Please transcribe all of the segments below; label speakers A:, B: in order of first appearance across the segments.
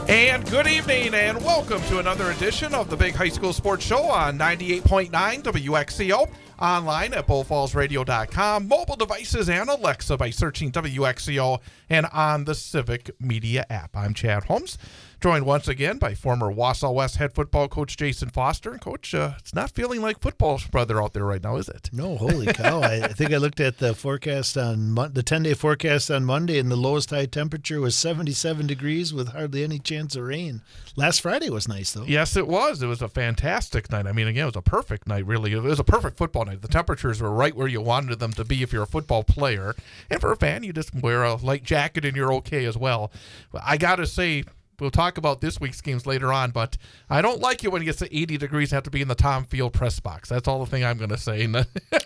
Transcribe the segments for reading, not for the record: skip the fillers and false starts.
A: And good evening, and welcome to another edition of the Big High School Sports Show on 98.9 WXCO, online at bullfallsradio.com, mobile devices, and Alexa by searching WXCO, and on the Civic Media app. I'm Chad Holmes, joined once again by former Wausau West head football coach Jason Foster. And Coach, it's not feeling like football weather out there right now, is it?
B: No, holy cow. I think I looked at the forecast on the 10-day forecast on Monday, and the lowest high temperature was 77 degrees with hardly any chance of rain. Last Friday was nice, though.
A: Yes, it was. It was a fantastic night. I mean, again, it was a perfect night, really. It was a perfect football night. The temperatures were right where you wanted them to be if you're a football player. And for a fan, you just wear a light jacket and you're okay as well. I got to say, we'll talk about this week's games later on, but I don't like it when it gets to 80 degrees and have to be in the Tom Field press box. That's all the thing I'm going to say.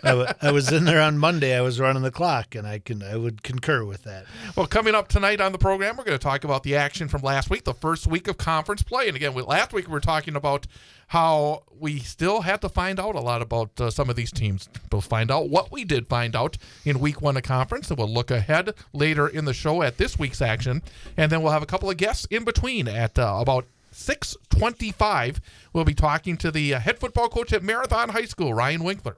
B: I was in there on Monday. I was running the clock, and I would concur with that.
A: Well, coming up tonight on the program, we're going to talk about the action from last week, the first week of conference play. And again, last week we were talking about how we still have to find out a lot about some of these teams. We'll find out what we did find out in week one of conference, and we'll look ahead later in the show at this week's action. And then we'll have a couple of guests in between at about 6:25. We'll be talking to the head football coach at Marathon High School, Ryan Winkler.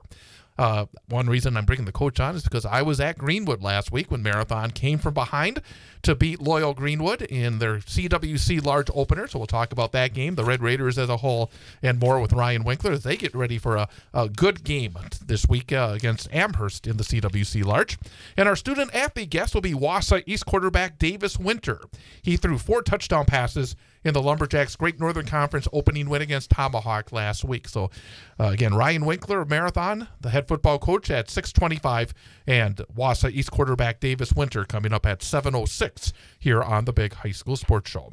A: One reason I'm bringing the coach on is because I was at Greenwood last week when Marathon came from behind to beat Loyal Greenwood in their CWC large opener. So we'll talk about that game, the Red Raiders as a whole, and more with Ryan Winkler as they get ready for a good game this week against Amherst in the CWC large. And our student athlete guest will be Wausau East quarterback Davis Winter. He threw 4 touchdown passes in the Lumberjacks' Great Northern Conference opening win against Tomahawk last week. So, again, Ryan Winkler of Marathon, the head football coach, at 6:25, and Wausau East quarterback Davis Winter coming up at 7:06 here on the Big High School Sports Show.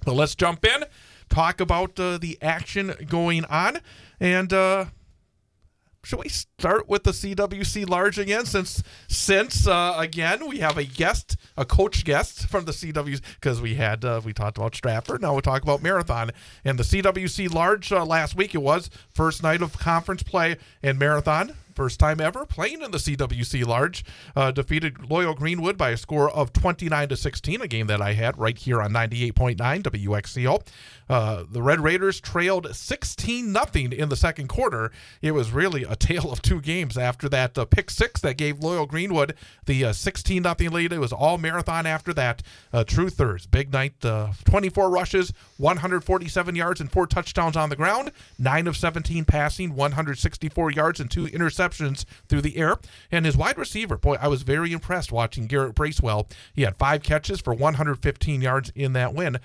A: So let's jump in, talk about the action going on, and should we start with the CWC large again? Since again we have a coach guest from the CWC, because we talked about Stratford. Now we'll talk about Marathon and the CWC large. Last week it was first night of conference play, and Marathon, first time ever playing in the CWC large, defeated Loyal Greenwood by a score of 29-16, a game that I had right here on 98.9 WXCO. The Red Raiders trailed 16-0 in the second quarter. It was really a tale of two games after that pick six that gave Loyal Greenwood the 16-0 lead. It was all Marathon after that. Truthers, big night, 24 rushes, 147 yards and 4 touchdowns on the ground, 9 of 17 passing, 164 yards and 2 interceptions through the air. And his wide receiver, boy, I was very impressed watching Garrett Bracewell. He had 5 catches for 115 yards in that win.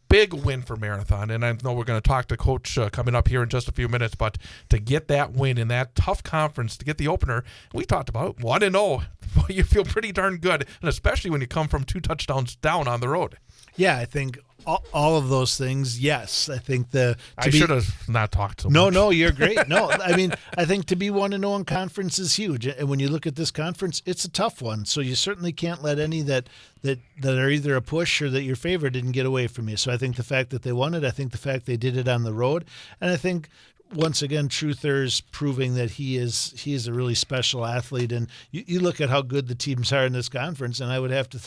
A: Big win for Marathon, and I know we're going to talk to Coach coming up here in just a few minutes, but to get that win in that tough conference, to get the opener, we talked about 1-0. You feel pretty darn good, and especially when you come from 2 touchdowns down on the road.
B: Yeah, I think all of those things, yes. I think
A: I should have not talked so much.
B: No, you're great. No, I mean, I think to be 1-0 in conference is huge. And when you look at this conference, it's a tough one. So you certainly can't let any that are either a push or that your favorite didn't get away from you. So I think the fact that they won it, I think the fact they did it on the road, and I think once again, Truthers proving that he is a really special athlete. And you look at how good the teams are in this conference, and I would have to,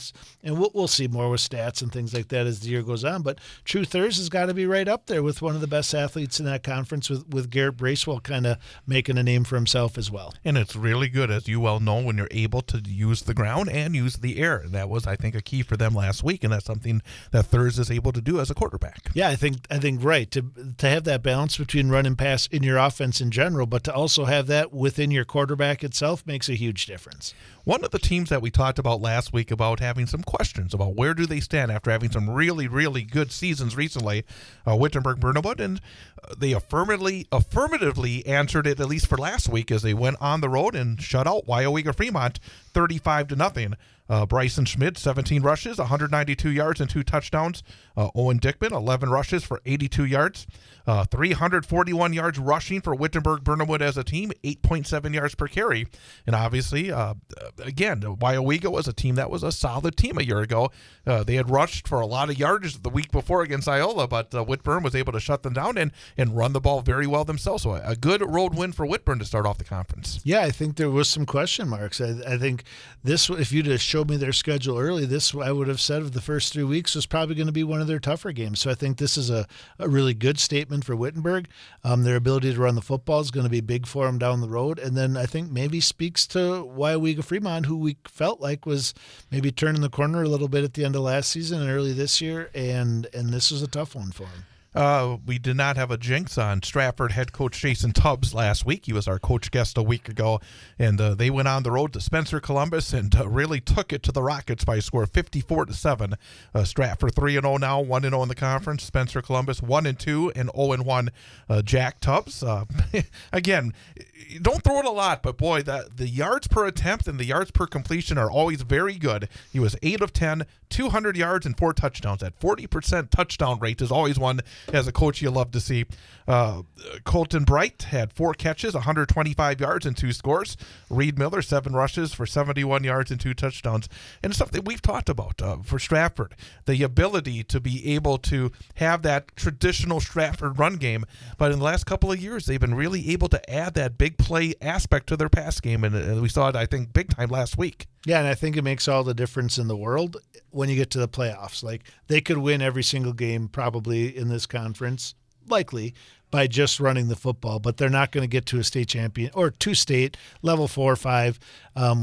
B: and we'll see more with stats and things like that as the year goes on. But Truthers has got to be right up there with one of the best athletes in that conference, with Garrett Bracewell kind of making a name for himself as well.
A: And it's really good, as you well know, when you're able to use the ground and use the air. And that was, I think, a key for them last week, and that's something that Thurs is able to do as a quarterback.
B: Yeah, I think right to have that balance between run and pass in your offense in general, but to also have that within your quarterback itself makes a huge difference.
A: One of the teams that we talked about last week about having some questions about where do they stand after having some really, really good seasons recently, Wittenberg-Burnwood, and they affirmatively answered it, at least for last week, as they went on the road and shut out Wyowega-Fremont 35-0. Bryson Schmidt, 17 rushes, 192 yards and 2 touchdowns. Owen Dickman, 11 rushes for 82 yards. 341 yards rushing for Wittenberg-Burnwood as a team, 8.7 yards per carry. And obviously, again, Wyowega was a team that was a solid team a year ago. They had rushed for a lot of yardage the week before against Iola, but Whitburn was able to shut them down and run the ball very well themselves. So a good road win for Whitburn to start off the conference.
B: Yeah, I think there was some question marks. I think this, if you'd have showed me their schedule early, this I would have said of the first 3 weeks was probably going to be one of their tougher games. So I think this is a really good statement for Wittenberg. Their ability to run the football is going to be big for them down the road. And then I think maybe speaks to Wyowega Fremont, who we felt like was maybe turning the corner a little bit at the end of last season and early this year. And this was a tough one for them.
A: We did not have a jinx on Stratford head coach Jason Tubbs last week. He was our coach guest a week ago, and they went on the road to Spencer Columbus and really took it to the Rockets by a score of 54-7. Stratford 3-0 now, 1-0 in the conference. Spencer Columbus 1-2 and 0-1. Jack Tubbs, again, don't throw it a lot, but boy, the yards per attempt and the yards per completion are always very good. He was 8 of 10, 200 yards and 4 touchdowns. That 40% touchdown rate is always one as a coach you love to see. Colton Bright had 4 catches, 125 yards and 2 scores. Reed Miller, 7 rushes for 71 yards and 2 touchdowns. And it's something we've talked about for Stratford, the ability to be able to have that traditional Stratford run game. But in the last couple of years, they've been really able to add that big play aspect to their pass game. And we saw it, I think, big time last week.
B: Yeah, and I think it makes all the difference in the world when you get to the playoffs. Like, they could win every single game probably in this conference, likely, by just running the football, but they're not going to get to a state champion or to state level 4 or 5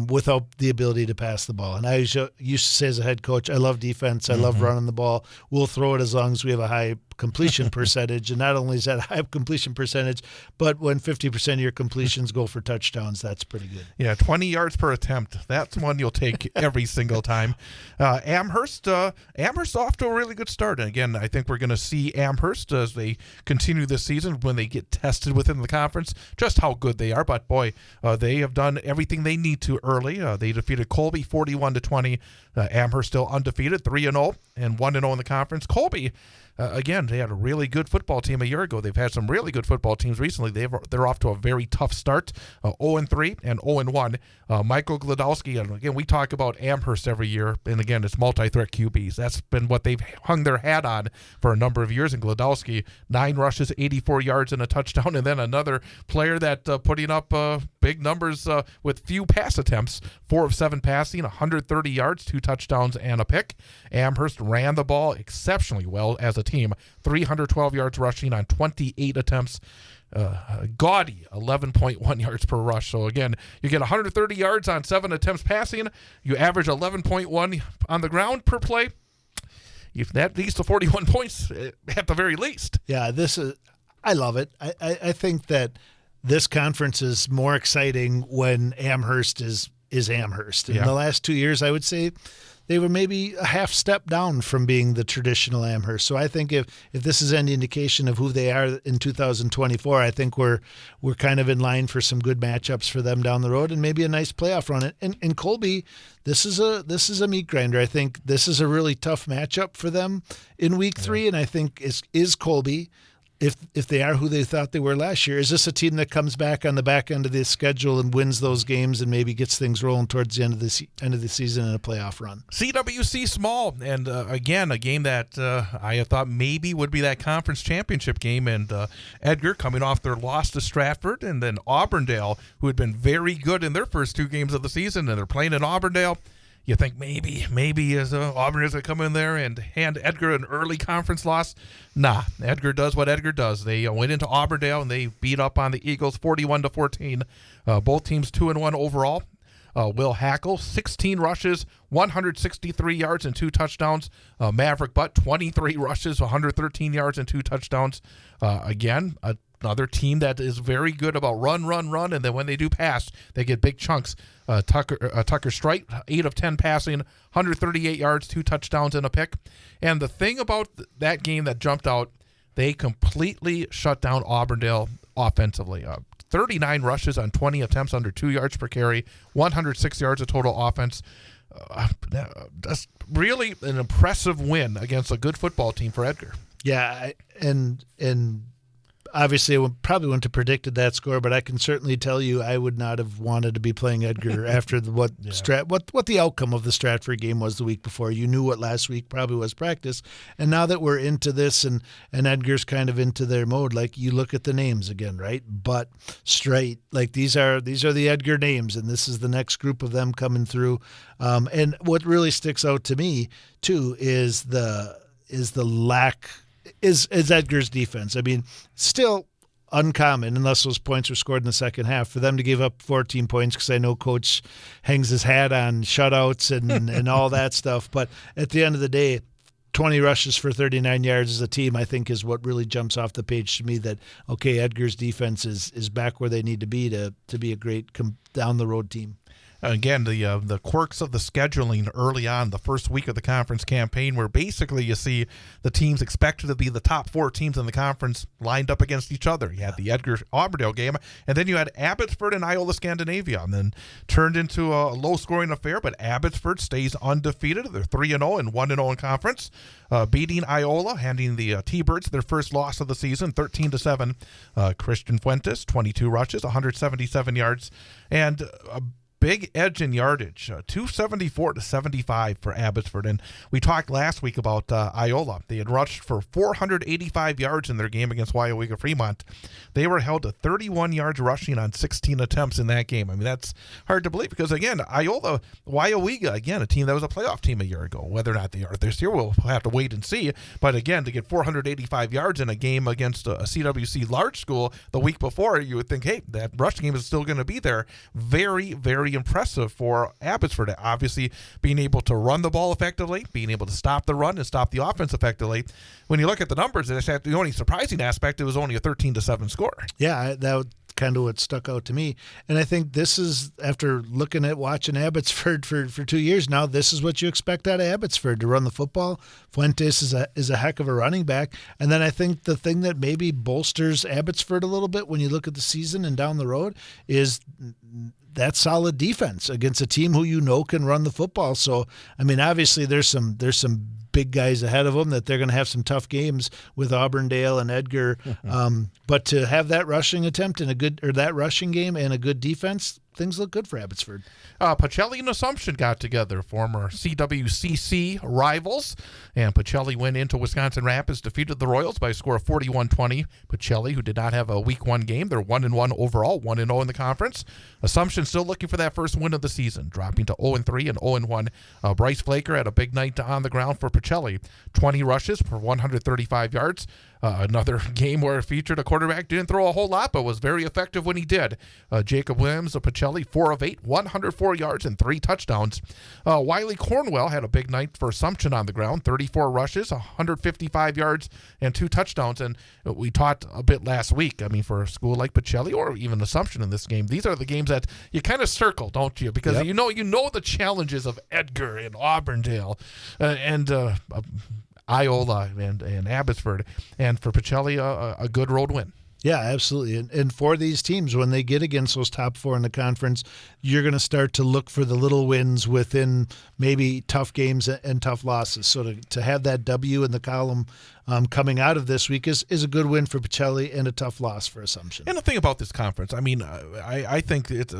B: without the ability to pass the ball. And I used to say as a head coach, I love defense. I love running the ball. We'll throw it as long as we have a high completion percentage. And not only is that a high completion percentage, but when 50% of your completions go for touchdowns, that's pretty good.
A: Yeah, 20 yards per attempt. That's one you'll take every single time. Amherst off to a really good start. And again, I think we're going to see Amherst as they continue this season when they get tested within the conference, just how good they are. But boy, they have done everything they need to early. They defeated Colby 41-20. Amherst still undefeated, 3-0 and 1-0 in the conference. Colby, again, they had a really good football team a year ago. They've had some really good football teams recently. They're off to a very tough start, 0-3 and 0-1. Michael Gladowski, and again, we talk about Amherst every year, and again, it's multi-threat QBs. That's been what they've hung their hat on for a number of years. And Gladowski, 9 rushes, 84 yards and a touchdown, and then another player that putting up big numbers with few pass attempts, 4 of 7 passing, 130 yards, 2 touchdowns and a pick. Amherst ran the ball exceptionally well as a team, 312 yards rushing on 28 attempts. Gaudy 11.1 yards per rush. So again, you get 130 yards on 7 attempts passing. You average 11.1 on the ground per play. If that leads to 41 points at the very least.
B: Yeah, I love it. I think that this conference is more exciting when Amherst is Amherst. In the last 2 years, I would say they were maybe a half step down from being the traditional Amherst. So I think if this is any indication of who they are in 2024, I think we're kind of in line for some good matchups for them down the road and maybe a nice playoff run. And Colby, this is a meat grinder. I think this is a really tough matchup for them in week 3, and I think is Colby. If they are who they thought they were last year, is this a team that comes back on the back end of the schedule and wins those games and maybe gets things rolling towards the end of the season in a playoff run?
A: CWC Small, and again, a game that I thought maybe would be that conference championship game, and Edgar coming off their loss to Stratford, and then Auburndale, who had been very good in their first 2 games of the season, and they're playing in Auburndale. You think maybe Auburn is going to come in there and hand Edgar an early conference loss? Nah, Edgar does what Edgar does. They went into Auburndale and they beat up on the Eagles 41-14. Both teams 2-1 overall. Will Hackle, 16 rushes, 163 yards and 2 touchdowns. Maverick Butt, 23 rushes, 113 yards and 2 touchdowns. Again, another team that is very good about run, and then when they do pass, they get big chunks. Tucker Strite, 8 of 10 passing, 138 yards, 2 touchdowns and a pick. And the thing about that game that jumped out, they completely shut down Auburndale offensively. 39 rushes on 20 attempts under 2 yards per carry, 106 yards of total offense. That's really an impressive win against a good football team for Edgar.
B: Yeah, and obviously, I probably wouldn't have predicted that score, but I can certainly tell you I would not have wanted to be playing Edgar after what the outcome of the Stratford game was the week before. You knew what last week probably was practice, and now that we're into this and Edgar's kind of into their mode, like you look at the names again, right? But straight, like these are the Edgar names, and this is the next group of them coming through. And what really sticks out to me too is the lack. Is Edgar's defense. I mean, still uncommon, unless those points were scored in the second half, for them to give up 14 points, because I know Coach hangs his hat on shutouts and all that stuff. But at the end of the day, 20 rushes for 39 yards as a team, I think, is what really jumps off the page to me, that, okay, Edgar's defense is back where they need to be to be a great down-the-road team.
A: Again, the quirks of the scheduling early on, the first week of the conference campaign, where basically you see the teams expected to be the top 4 teams in the conference lined up against each other. You had the Edgar-Auburndale game, and then you had Abbotsford and Iola Scandinavia, and then turned into a low-scoring affair, but Abbotsford stays undefeated. They're 3-0 and 1-0 in conference, beating Iola, handing the T-Birds their first loss of the season, 13-7. Christian Fuentes, 22 rushes, 177 yards, and big edge in yardage, 274-75 for Abbotsford. And we talked last week about Iola. They had rushed for 485 yards in their game against Waiawega Fremont. They were held to 31 yards rushing on 16 attempts in that game. I mean, that's hard to believe because, again, Waiawega, again, a team that was a playoff team a year ago. Whether or not they are this year, we'll have to wait and see. But, again, to get 485 yards in a game against a CWC large school the week before, you would think, hey, that rushing game is still going to be there. Very, very impressive for Abbotsford. Obviously, being able to run the ball effectively, being able to stop the run and stop the offense effectively. When you look at the numbers, the only surprising aspect, it was only a 13-7 score.
B: Yeah, that kind of what stuck out to me. And I think this is, after watching Abbotsford for 2 years now, this is what you expect out of Abbotsford, to run the football. Fuentes is a heck of a running back. And then I think the thing that maybe bolsters Abbotsford a little bit when you look at the season and down the road is that solid defense against a team who you know can run the football. So, I mean, obviously there's some big guys ahead of them that they're going to have some tough games with Auburndale and Edgar. But to have that rushing attempt and that rushing game and a good defense, things look good for Abbotsford.
A: Pacelli and Assumption got together, former CWCC rivals, and Pacelli went into Wisconsin Rapids, defeated the Royals by a score of 41-20. Pacelli, who did not have a week 1 game, they're 1-1 overall, 1-0 in the conference. Assumption still looking for that first win of the season, dropping to 0-3 and 0-1. Bryce Flaker had a big night on the ground for Pacelli, 20 rushes for 135 yards. Another game where it featured a quarterback didn't throw a whole lot, but was very effective when he did. Jacob Williams of Pacelli, 4 of 8, 104 yards and 3 touchdowns. Wiley Cornwell had a big night for Assumption on the ground, 34 rushes, 155 yards, and 2 touchdowns. And we talked a bit last week. I mean, for a school like Pacelli or even Assumption in this game, these are the games that you kind of circle, don't you? Because you know the challenges of Edgar and Auburndale and Iola and Abbotsford, and for Pacelli, a good road win.
B: Yeah, absolutely. And for these teams, when they get against those top 4 in the conference, you're going to start to look for the little wins within maybe tough games and tough losses. So to have that W in the column coming out of this week is a good win for Pacelli and a tough loss for Assumption.
A: And the thing about this conference, I mean, I think it's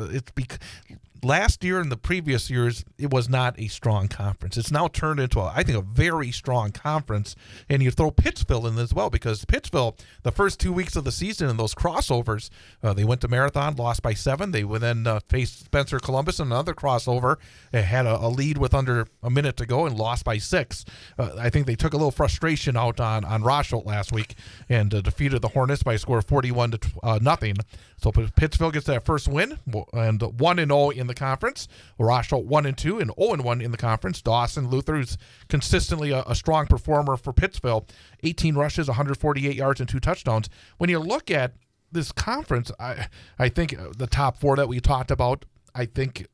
A: last year and the previous years, it was not a strong conference. It's now turned into, I think, a very strong conference. And you throw Pittsville in as well, because Pittsville, the first 2 weeks of the season in those crossovers, they went to Marathon, lost by 7. They would then face Spencer Columbus in another crossover. They had a lead with under a minute to go and lost by 6. I think they took a little frustration out on Rosholt last week and defeated the Hornets by a score of 41-0. So Pittsville gets that first win and 1-0 in the conference. Rosholt 1-2 and 0-1 in the conference. Dawson Luther, who's consistently a strong performer for Pittsville, 18 rushes, 148 yards, and 2 touchdowns. When you look at this conference, I think the top 4 that we talked about, I think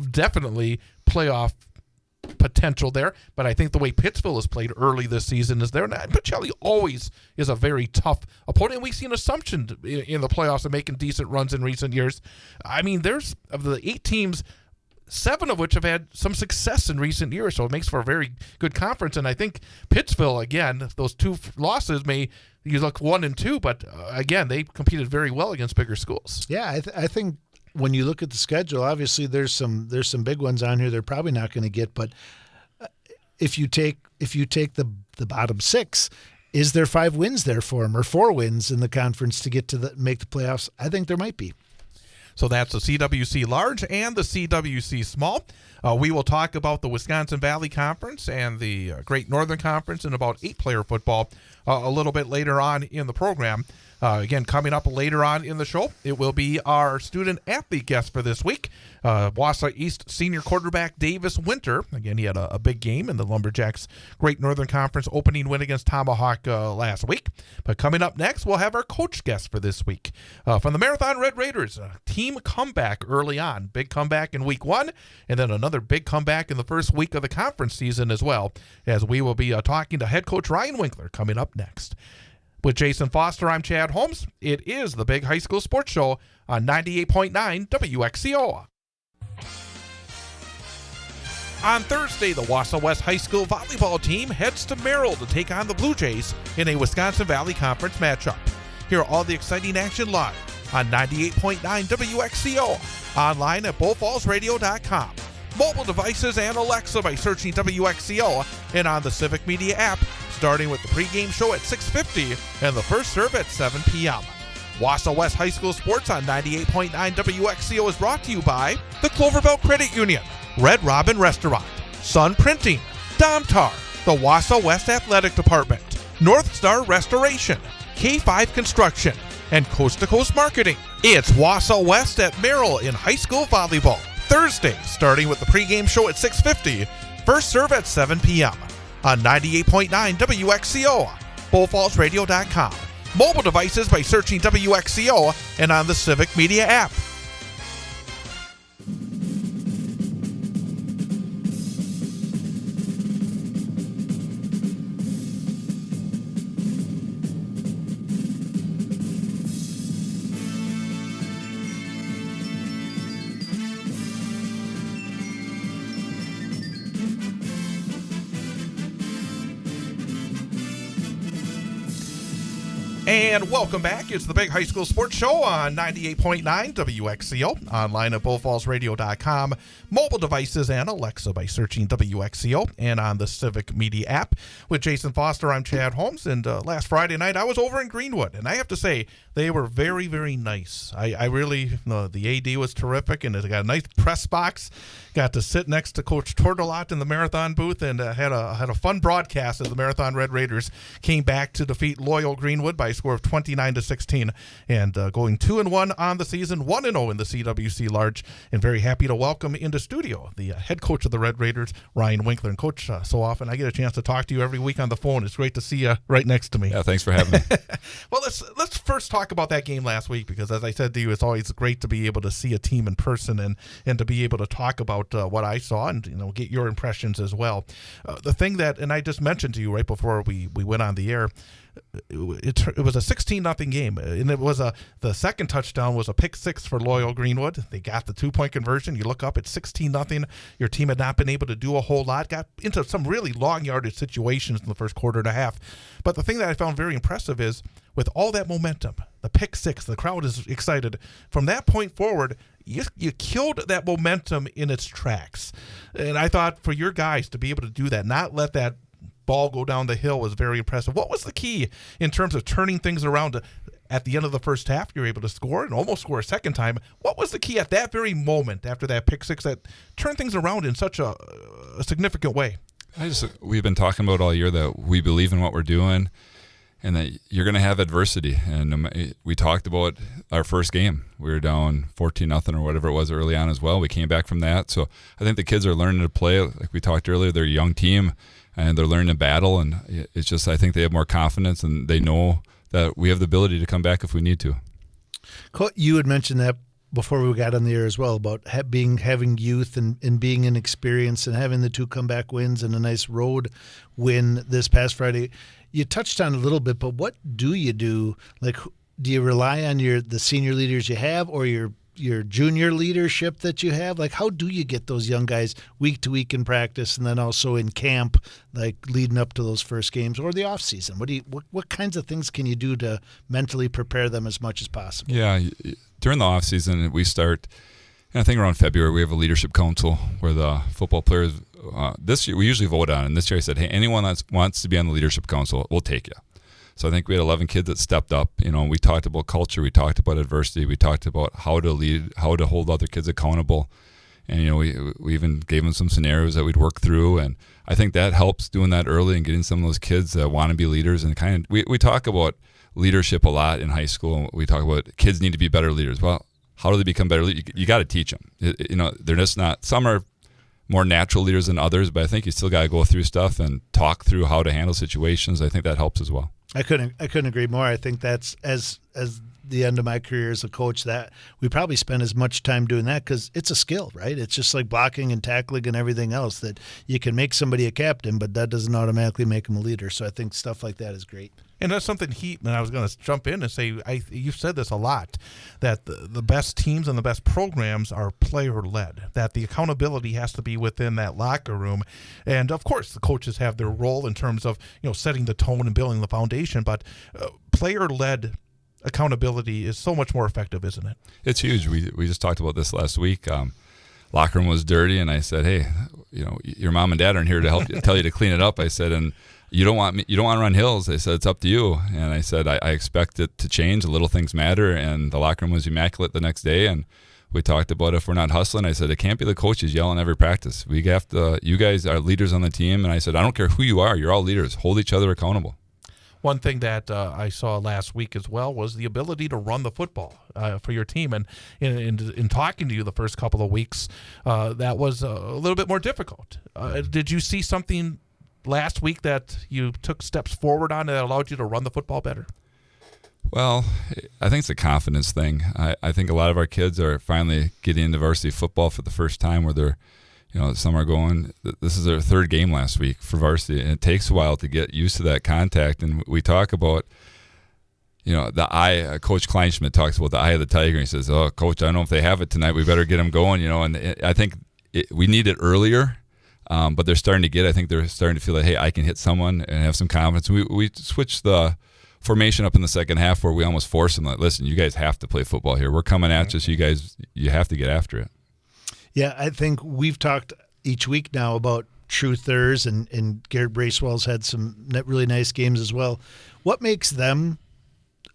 A: definitely playoff potential there, but I think the way Pittsville has played early this season is there. And Pacelli always is a very tough opponent. We've seen Assumption in the playoffs and making decent runs in recent years. I mean, there's of the 8 teams, 7 of which have had some success in recent years, so it makes for a very good conference. And I think Pittsville, again, those 2 losses you look 1 and 2, but again, they competed very well against bigger schools.
B: Yeah, I think when you look at the schedule, obviously there's some big ones on here they're probably not going to get, but if you take the bottom 6, is there 5 wins there for them or 4 wins in the conference to get to make the playoffs? I think there might be.
A: So that's the CWC Large and the CWC Small. We will talk about the Wisconsin Valley Conference and the Great Northern Conference and about 8-player football a little bit later on in the program. Again, coming up later on in the show, it will be our student-athlete guest for this week, Wausau East senior quarterback Davis Winter. Again, he had a big game in the Lumberjacks Great Northern Conference opening win against Tomahawk last week. But coming up next, we'll have our coach guest for this week. From the Marathon Red Raiders, team comeback early on. Big comeback in week 1, and then another big comeback in the first week of the conference season as well, as we will be talking to head coach Ryan Winkler coming up next. With Jason Foster, I'm Chad Holmes. It is the Big High School Sports Show on 98.9 WXCO. On Thursday, the Wausau West High School volleyball team heads to Merrill to take on the Blue Jays in a Wisconsin Valley Conference matchup. Hear all the exciting action live on 98.9 WXCO, online at BullFallsRadio.com, mobile devices and Alexa by searching WXCO, and on the Civic Media app, starting with the pregame show at 6:50 and the first serve at 7 p.m. Wausau West High School Sports on 98.9 WXCO is brought to you by the Cloverbelt Credit Union, Red Robin Restaurant, Sun Printing, Domtar, the Wausau West Athletic Department, North Star Restoration, K5 Construction, and Coast to Coast Marketing. It's Wausau West at Merrill in high school volleyball. Thursday, starting with the pregame show at 6:50, first serve at 7 p.m. on 98.9 WXCO, BullFallsRadio.com, mobile devices by searching WXCO, and on the Civic Media app. And welcome back. It's the Big High School Sports Show on 98.9 WXCO, online at BullFallsRadio.com, mobile devices and Alexa by searching WXCO, and on the Civic Media app. With Jason Foster, I'm Chad Holmes, and last Friday night I was over in Greenwood, and I have to say, they were very, very nice. I really, the AD was terrific, and it got a nice press box. Got to sit next to Coach Tortolot in the Marathon booth, and had a fun broadcast as the Marathon Red Raiders came back to defeat Loyal Greenwood by a score of 29-16, and going 2-1 on the season, 1-0 in the CWC Large, and very happy to welcome into studio the head coach of the Red Raiders, Ryan Winkler. And Coach, so often I get a chance to talk to you every week on the phone. It's great to see you right next to me.
C: Yeah, thanks for having me.
A: Well, let's first talk about that game last week, because as I said to you, it's always great to be able to see a team in person and to be able to talk about what I saw and get your impressions as well. The thing that, and I just mentioned to you right before we went on the air, it was a 16-0 game, and it was the second touchdown was a pick six for Loyal Greenwood. They got the 2-point conversion. You look up, it's 16-0. Your team had not been able to do a whole lot. Got into some really long yardage situations in the first quarter and a half. But the thing that I found very impressive is, with all that momentum, the pick six, the crowd is excited. From that point forward, you killed that momentum in its tracks. And I thought for your guys to be able to do that, not let that ball go down the hill, was very impressive. What was the key in terms of turning things around? At the end of the first half, you're able to score and almost score a second time. What was the key at that very moment after that pick six that turned things around in such a significant way?
C: We've been talking about all year that we believe in what we're doing and that you're going to have adversity. And we talked about our first game. We were down 14-0 or whatever it was early on as well. We came back from that. So I think the kids are learning to play. Like we talked earlier, they're a young team and they're learning to battle. And it's just, I think they have more confidence and they know that we have the ability to come back if we need to.
B: You had mentioned that before we got on the air as well, about having youth and being inexperienced and having the 2 comeback wins and a nice road win this past Friday. You touched on it a little bit, but what do you do? Like, do you rely on the senior leaders you have, or your your junior leadership that you have? Like, how do you get those young guys week to week in practice and then also in camp, like leading up to those first games or the off season? What kinds of things can you do to mentally prepare them as much as possible?
C: Yeah, during the off season, we start, and I think around February, we have a leadership council where the football players, this year, we usually vote on it. And this year I said, hey, anyone that wants to be on the leadership council, we'll take you. So I think we had 11 kids that stepped up. We talked about culture, we talked about adversity, we talked about how to lead, how to hold other kids accountable. And, we even gave them some scenarios that we'd work through. And I think that helps doing that early and getting some of those kids that want to be leaders. And we talk about leadership a lot in high school. We talk about kids need to be better leaders. Well, how do they become better leaders? You got to teach them. They're just not, some are more natural leaders than others, but I think you still got to go through stuff and talk through how to handle situations. I think that helps as well.
B: I couldn't agree more. I think that's as the end of my career as a coach, that we probably spend as much time doing that because it's a skill, right? It's just like blocking and tackling and everything else, that you can make somebody a captain, but that doesn't automatically make them a leader. So I think stuff like that is great.
A: And that's something and I was going to jump in and say, you've said this a lot, that the best teams and the best programs are player-led, that the accountability has to be within that locker room. And, of course, the coaches have their role in terms of, setting the tone and building the foundation, but player-led accountability is so much more effective, isn't it?
C: It's huge. We just talked about this last week. Locker room was dirty, and I said, hey, your mom and dad aren't here to help you, tell you to clean it up. I said, and you don't want to run hills. I said, it's up to you. And I said, I expect it to change. The little things matter. And the locker room was immaculate the next day. And we talked about if we're not hustling, I said, it can't be the coaches yelling every practice. We have to, you guys are leaders on the team. And I said, I don't care who you are. You're all leaders. Hold each other accountable.
A: One thing that I saw last week as well was the ability to run the football for your team. And in talking to you the first couple of weeks, that was a little bit more difficult. Did you see something last week that you took steps forward on that allowed you to run the football better?
C: Well, I think it's a confidence thing. I think a lot of our kids are finally getting into varsity football for the first time, where they're, some are going, this is their third game last week for varsity, and it takes a while to get used to that contact. And we talk about, the eye, Coach Kleinschmidt talks about the eye of the tiger. He says, oh, Coach, I don't know if they have it tonight. We better get them going, and I think we need it earlier. But they're starting to I think they're starting to feel that, hey, I can hit someone and have some confidence. We switched the formation up in the second half where we almost forced them, like, listen, you guys have to play football here. We're coming at you, so you have to get after it.
B: Yeah, I think we've talked each week now about truthers, and Garrett Bracewell's had some really nice games as well. What makes them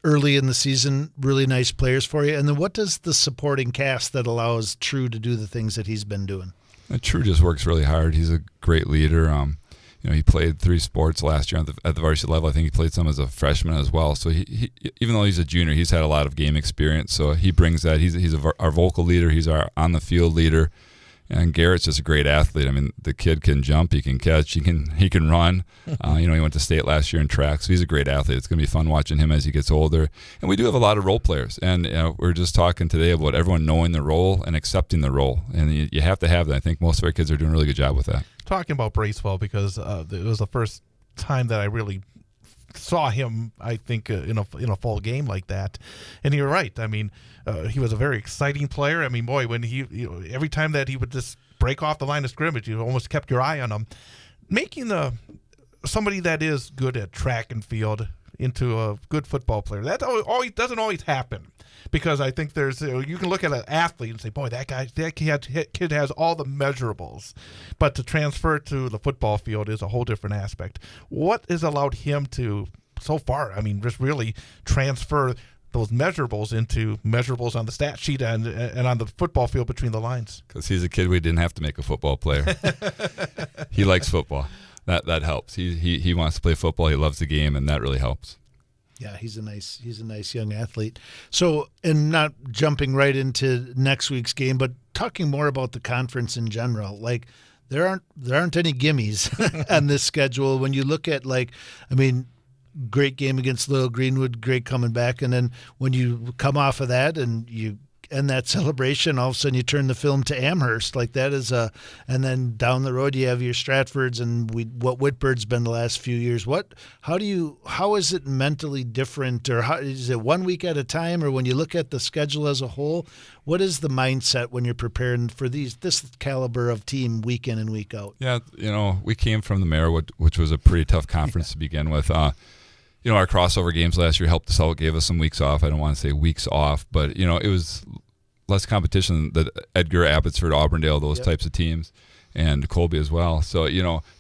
B: early in the season really nice players for you? And then what does the supporting cast that allows True to do the things that he's been doing?
C: True just works really hard. He's a great leader. He played 3 sports last year at the varsity level. I think he played some as a freshman as well. So he even though he's a junior, he's had a lot of game experience. So he brings that. He's our vocal leader. He's our on the field leader. And Garrett's just a great athlete. I mean, the kid can jump, he can catch, he can run. He went to state last year in track, so he's a great athlete. It's going to be fun watching him as he gets older. And we do have a lot of role players. And we're just talking today about everyone knowing the role and accepting the role. And you have to have that. I think most of our kids are doing a really good job with that. Talking
A: about Bracewell, because it was the first time that I really saw him, I think, in a full game like that. And you're right. I mean, he was a very exciting player. I mean, boy, when every time that he would just break off the line of scrimmage, you almost kept your eye on him. Making somebody that is good at track and field into a good football player, that always doesn't always happen. Because I think you can look at an athlete and say, boy, that kid has all the measurables. But to transfer to the football field is a whole different aspect. What has allowed him to, so far, just really transfer those measurables into measurables on the stat sheet and on the football field between the lines?
C: Because he's a kid we didn't have to make a football player. He likes football. That helps. He wants to play football. He loves the game, and that really helps.
B: Yeah, he's a nice young athlete. So, and not jumping right into next week's game, but talking more about the conference in general. Like, there aren't any gimmies on this schedule. When you look at, great game against Little Greenwood, great coming back, and then when you come off of that and you and that celebration, all of a sudden you turn the film to Amherst. Like that is and then down the road you have your Stratfords and what Whitbird's been the last few years. How is it mentally different, or how is it 1 week at a time, or when you look at the schedule as a whole, what is the mindset when you're preparing for this caliber of team week in and week out?
C: Yeah, we came from the Mare, which was a pretty tough conference to begin with. Our crossover games last year helped us out, gave us some weeks off. I don't want to say weeks off, but, it was less competition than Edgar, Abbotsford, Auburndale, those types of teams, and Colby as well. So,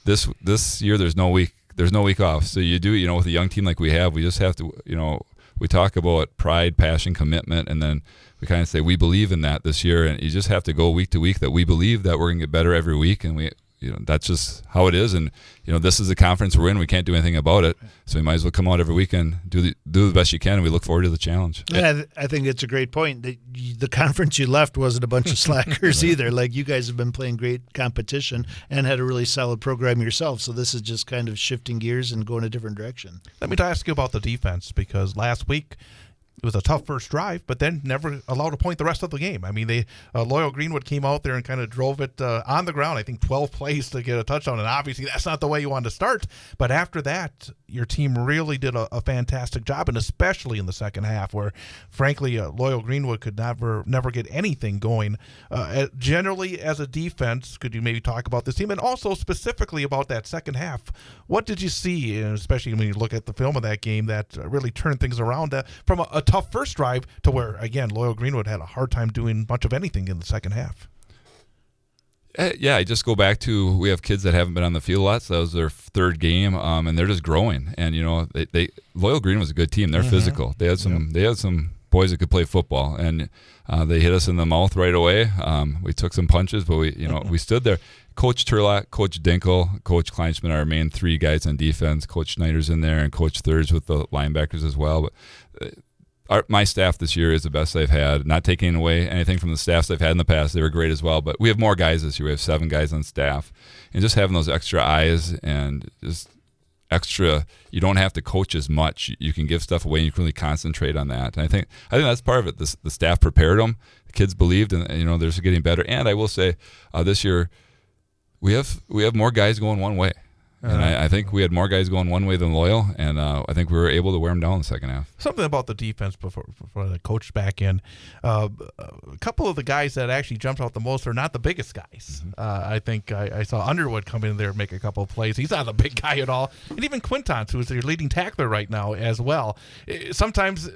C: this year there's no week off. So you do, with a young team like we have, we just have to, we talk about pride, passion, commitment, and then we kind of say we believe in that this year, and you just have to go week to week that we believe that we're going to get better every week, and that's just how it is. And this is a conference we're in. We can't do anything about it, so we might as well come out every weekend, do the best you can, and we look forward to the challenge.
B: Yeah, I think it's a great point. The conference you left wasn't a bunch of slackers either. Like, you guys have been playing great competition and had a really solid program yourself. So this is just kind of shifting gears and going a different direction.
A: Let me ask you about the defense, because last week it was a tough first drive, but then never allowed a point the rest of the game. I mean, Loyal Greenwood came out there and kind of drove it on the ground. I think 12 plays to get a touchdown, and obviously that's not the way you want to start. But after that, your team really did a fantastic job, and especially in the second half, where, frankly, Loyal Greenwood could never get anything going. Generally, as a defense, could you maybe talk about this team, and also specifically about that second half? What did you see, especially when you look at the film of that game, that really turned things around from a tough first drive to where, again, Loyal Greenwood had a hard time doing much of anything in the second half?
C: Yeah, I just go back to, we have kids that haven't been on the field a lot, so that was their third game, and they're just growing. And Loyal Green was a good team. They're physical. They had some boys that could play football, and they hit us in the mouth right away. We took some punches, but we stood there. Coach Turlock, Coach Dinkel, Coach Kleinschmidt are our main three guys on defense. Coach Schneider's in there, and Coach Thurs with the linebackers as well. But my staff this year is the best I've had. Not taking away anything from the staffs I've had in the past. They were great as well. But we have more guys this year. We have 7 guys on staff. And just having those extra eyes and just extra, you don't have to coach as much. You can give stuff away and you can really concentrate on that. And I think that's part of it. The staff prepared them. The kids believed, and they're just getting better. And I will say this year we have more guys going one way. And I think we had more guys going one way than Loyal, and I think we were able to wear them down in the second half. Something
A: about the defense before the coach back in. A couple of the guys that actually jumped out the most are not the biggest guys. I think I saw Underwood come in there and make a couple of plays. He's not a big guy at all. And even Quintons, who is your leading tackler right now as well. Sometimes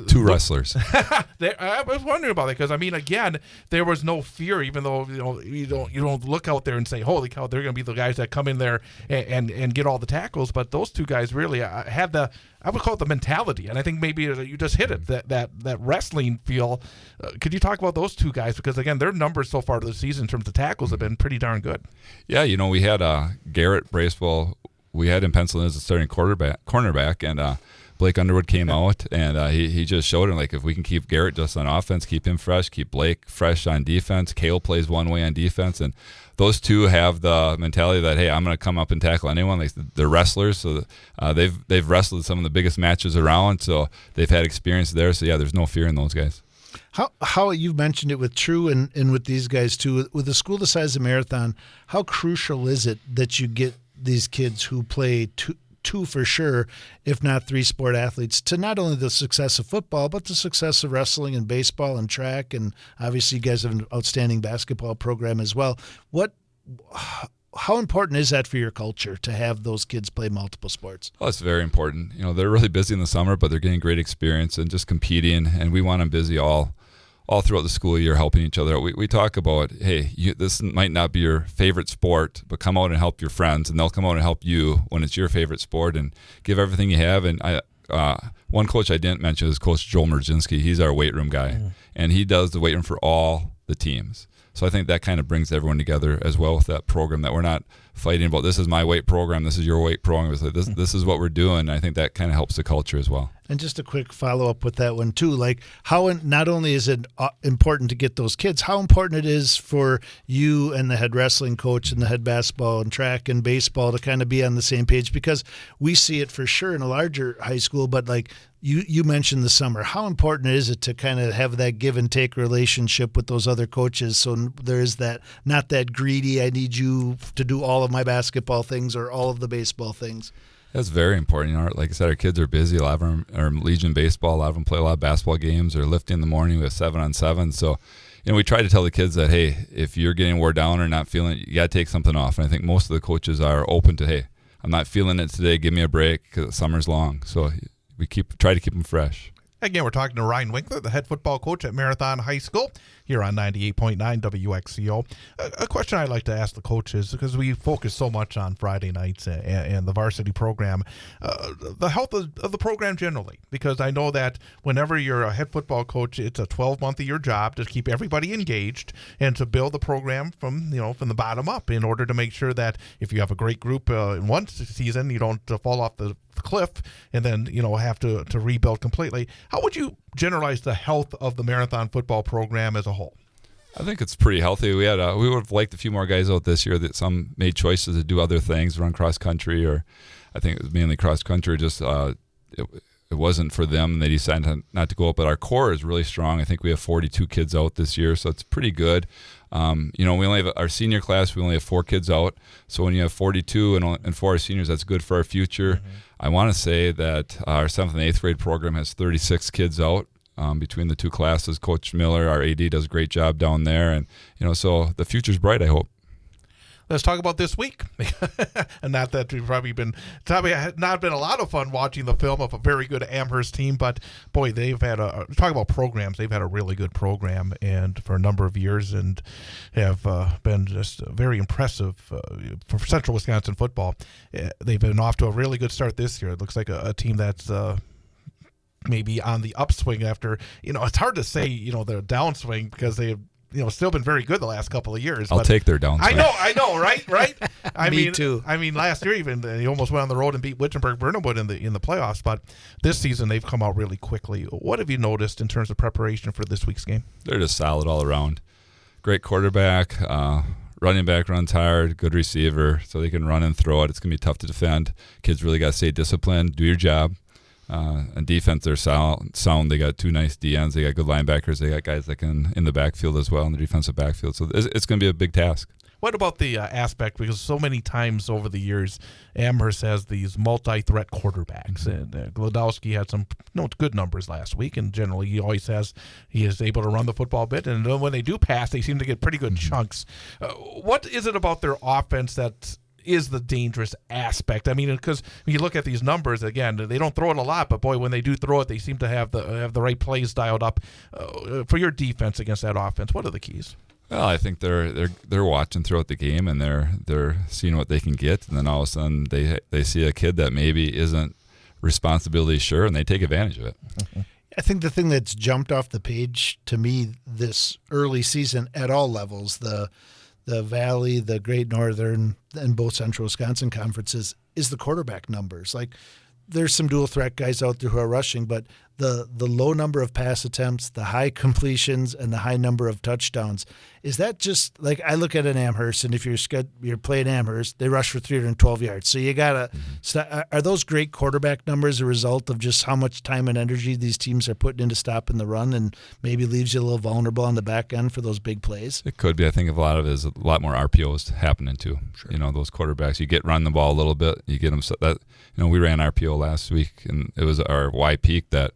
C: 2 wrestlers.
A: I was wondering about that, because again, there was no fear, even though you don't look out there and say, holy cow, they're going to be the guys that come in there and get all the tackles. But those 2 guys really had I would call it the mentality, and I think maybe you just hit it, that wrestling feel. Could you talk about those 2 guys? Because again, their numbers so far this season in terms of tackles have been pretty darn good.
C: Yeah, we had Garrett Bracewell. We had him penciled in as a starting cornerback, and Blake Underwood came out, and he just showed him, like, if we can keep Garrett just on offense, keep him fresh, keep Blake fresh on defense. Cale plays one way on defense, and those 2 have the mentality that, hey, I'm going to come up and tackle anyone. Like, they're wrestlers, so they've wrestled some of the biggest matches around, so they've had experience there. So yeah, there's no fear in those guys.
B: How you've mentioned it with True and with these guys too, with a school the size of Marathon, how crucial is it that you get these kids who play two for sure, if not 3 sport athletes, to not only the success of football, but the success of wrestling and baseball and track, and obviously you guys have an outstanding basketball program as well. How important is that for your culture to have those kids play multiple sports?
C: Well, it's very important. They're really busy in the summer, but they're getting great experience and just competing, and we want them busy all throughout the school year, helping each other. We talk about, hey, this might not be your favorite sport, but come out and help your friends, and they'll come out and help you when it's your favorite sport, and give everything you have. And one coach I didn't mention is Coach Joel Merzinski. He's our weight room guy, and he does the weight room for all the teams. So I think that kind of brings everyone together as well with that program, that we're not fighting about this is my weight program, this is your weight program. It's like this is what we're doing. And I think that kind of helps the culture as well.
B: And just a quick follow-up with that one, too. Like, how not only is it important to get those kids, how important it is for you and the head wrestling coach and the head basketball and track and baseball to kind of be on the same page, because we see it for sure in a larger high school, but like you mentioned the summer. How important is it to kind of have that give and take relationship with those other coaches so there is that, not that greedy, I need you to do all of my basketball things or all of the baseball things?
C: That's very important. Like I said, our kids are busy. A lot of them are Legion baseball. A lot of them play a lot of basketball games or lifting in the morning. We have 7-on-7. So, we try to tell the kids that, hey, if you're getting wore down or not feeling it, you got to take something off. And I think most of the coaches are open to, hey, I'm not feeling it today. Give me a break because summer's long. So we try to keep them fresh.
A: Again, we're talking to Ryan Winkler, the head football coach at Marathon High School, here on 98.9 WXCO. A question I'd like to ask the coaches, because we focus so much on Friday nights and the varsity program, the health of the program generally, because I know that whenever you're a head football coach, it's a 12-month-a-year job to keep everybody engaged and to build the program from the bottom up in order to make sure that if you have a great group in one season, you don't fall off the cliff and then have to rebuild completely. How would you generalize the health of the Marathon football program as a whole?
C: I think it's pretty healthy. We would have liked a few more guys out this year. That some made choices to do other things, run cross country, or I think it was mainly cross country. Just it wasn't for them, and they decided not to go up. But our core is really strong. I think we have 42 kids out this year, so it's pretty good. We only have our senior class. We only have 4 kids out. So when you have 42 and 4 seniors, that's good for our future. Mm-hmm. I want to say that our 7th and 8th grade program has 36 kids out between the two classes. Coach Miller, our AD, does a great job down there, and so the future's bright, I hope.
A: Let's talk about this week. And not that we've probably not been a lot of fun watching the film of a very good Amherst team, but boy, they've had talk about programs. They've had a really good program and for a number of years, and have been just very impressive for Central Wisconsin football. They've been off to a really good start this year. It looks like a team that's maybe on the upswing after, it's hard to say, the downswing because they've still been very good the last couple of years.
C: I'll take their downswing.
A: I know, right?
B: Me too.
A: I mean, last year even they almost went on the road and beat Wittenberg-Burnhamwood in the playoffs, but this season they've come out really quickly. What have you noticed in terms of preparation for this week's game?
C: They're just solid all around. Great quarterback, running back runs hard, good receiver, so they can run and throw it. It's going to be tough to defend. Kids really got to stay disciplined, do your job. And defense, they're sound. They got 2 nice DNs. They got good linebackers. They got guys that can in the backfield as well, in the defensive backfield. So it's going to be a big task.
A: What about the aspect, because so many times over the years, Amherst has these multi-threat quarterbacks, and Glodowski had some good numbers last week, and generally he is able to run the football a bit, and when they do pass, they seem to get pretty good chunks. What is it about their offense that is the dangerous aspect? I mean, because when you look at these numbers, again, they don't throw it a lot, but boy, when they do throw it, they seem to have the right plays dialed up. For your defense against that offense, what are the keys?
C: Well, I think they're watching throughout the game, and they're seeing what they can get, and then all of a sudden they see a kid that maybe isn't responsibility sure, and they take advantage of it.
B: I think the thing that's jumped off the page to me this early season at all levels, the Valley, the Great Northern, and both Central Wisconsin conferences, is the quarterback numbers. Like, there's some dual threat guys out there who are rushing, but the low number of pass attempts, the high completions, and the high number of touchdowns, is that just like, I look at an Amherst, and if you're playing Amherst, they rush for 312 yards. So you gotta are those great quarterback numbers a result of just how much time and energy these teams are putting into stopping the run, and maybe leaves you a little vulnerable on the back end for those big plays?
C: It could be. I think a lot of it is a lot more RPOs happening too. Sure. Those quarterbacks, you run the ball a little bit, you get them that. We ran RPO last week, and it was our Y peak that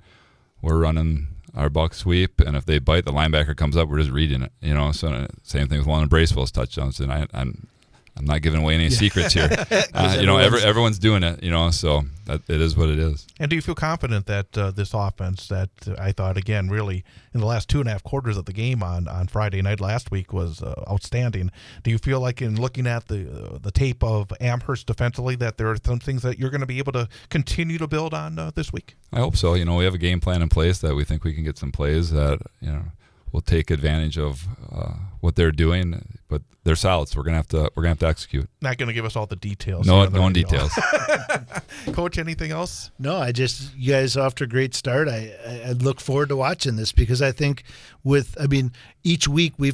C: we're running our buck sweep, and if they bite, the linebacker comes up, we're just reading it. So same thing with one of Bracewell's touchdowns, and I'm not giving away any secrets here. Everyone's doing it, so that it is what it is.
A: And do you feel confident that this offense that I thought, again, really in the last 2.5 quarters of the game on Friday night last week was outstanding? Do you feel like in looking at the tape of Amherst defensively that there are some things that you're going to be able to continue to build on this week?
C: I hope so. We have a game plan in place that we think we can get some plays that, will take advantage of what they're doing. but they're solid. So we're gonna have to execute.
A: Not going to give us all the details.
C: No
A: here on the
C: one
A: radio.
C: details.
A: Coach, anything else?
B: No, you guys off to a great start. I look forward to watching this because I think each week we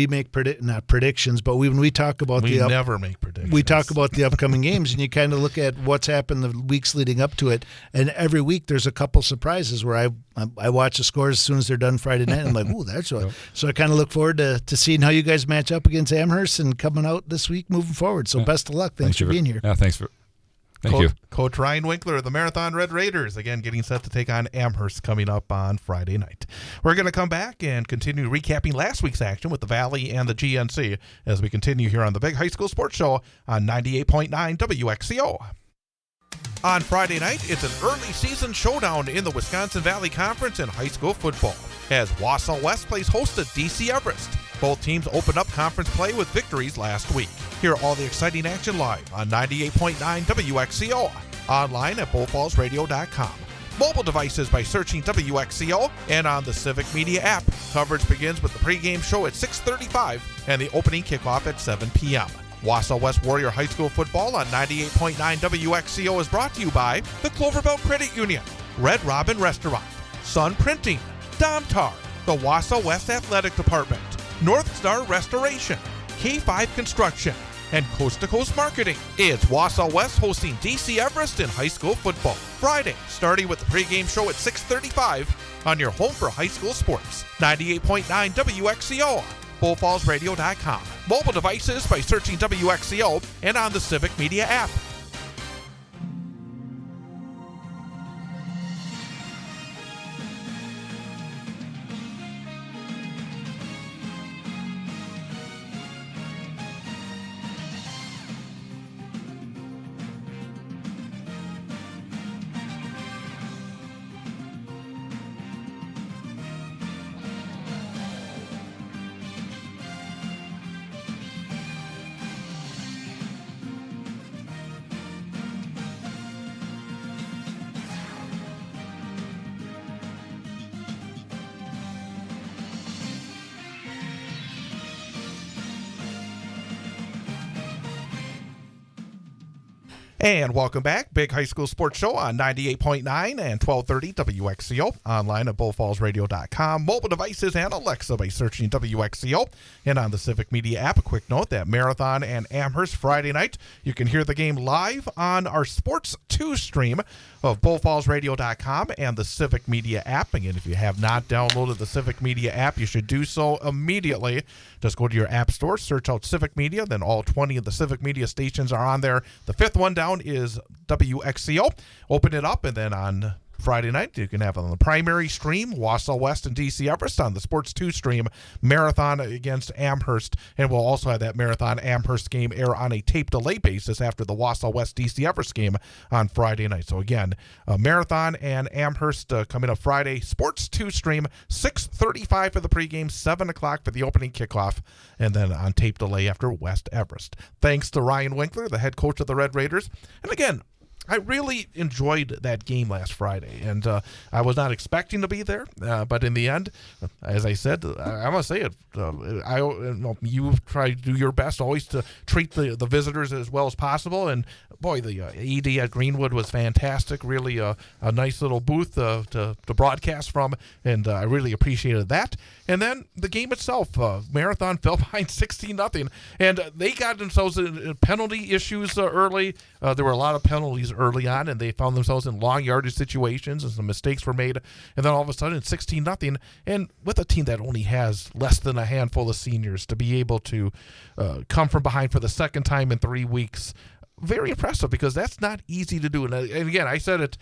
B: make not predictions, but when we talk about
A: we never make predictions.
B: We talk about the upcoming games, and you kind of look at what's happened the weeks leading up to it, and every week there's a couple surprises where I watch the scores as soon as they're done Friday night. And I'm like, ooh, that's what. So I kind of look forward to seeing how you guys match up against Amherst and coming out this week moving forward. So best of luck. Thanks for being here.
C: Yeah, thank you.
A: Coach Ryan Winkler of the Marathon Red Raiders, again, getting set to take on Amherst coming up on Friday night. We're going to come back and continue recapping last week's action with the Valley and the GNC as we continue here on the Big High School Sports Show on 98.9 WXCO. On Friday night, it's an early season showdown in the Wisconsin Valley Conference in high school football as Wausau West plays host to DC Everest. Both teams opened up conference play with victories last week. Hear all the exciting action live on 98.9 WXCO, online at bullfallsradio.com. Mobile devices by searching WXCO and on the Civic Media app. Coverage begins with the pregame show at 6:35 and the opening kickoff at 7 p.m. Wausau West Warrior High School Football on 98.9 WXCO is brought to you by the Cloverbelt Credit Union, Red Robin Restaurant, Sun Printing, Domtar, the Wausau West Athletic Department, North Star Restoration, K5 Construction, and Coast to Coast Marketing. It's Wausau West hosting DC Everest in high school football. Friday, starting with the pregame show at 6:35 on your home for high school sports. 98.9 WXCO, bullfallsradio.com. Mobile devices by searching WXCO and on the Civic Media app. And welcome back. Big High School Sports Show on 98.9 and 1230 WXCO. Online at bullfallsradio.com. Mobile devices and Alexa by searching WXCO. And on the Civic Media app, a quick note that Marathon and Amherst Friday night. You can hear the game live on our Sports 2 stream of bullfallsradio.com and the Civic Media app. Again, if you have not downloaded the Civic Media app, you should do so immediately. Just go to your app store, search out Civic Media, then all 20 of the Civic Media stations are on there. The fifth one down is WXCO. Open it up, and then on Friday night, you can have it on the primary stream, Wausau West and DC Everest. On the Sports 2 stream, Marathon against Amherst. And we'll also have that Marathon Amherst game air on a tape delay basis after the Wausau West DC Everest game on Friday night. So again, Marathon and Amherst coming up Friday. Sports 2 stream, 6:35 for the pregame, 7 o'clock for the opening kickoff, and then on tape delay after West Everest. Thanks to Ryan Winkler, the head coach of the Red Raiders. And again, I really enjoyed that game last Friday, and I was not expecting to be there, but in the end, as I said, I must say it. You try to do your best always to treat the visitors as well as possible, and boy, the ED at Greenwood was fantastic. Really a nice little booth to broadcast from, and I really appreciated that. And then the game itself, Marathon fell behind 16-0, and they got themselves in penalty issues early. There were a lot of penalties early on, and they found themselves in long yardage situations, and some mistakes were made. And then all of a sudden, 16-0, and with a team that only has less than a handful of seniors, to be able to come from behind for the second time in 3 weeks, very impressive, because that's not easy to do. And again, I said it,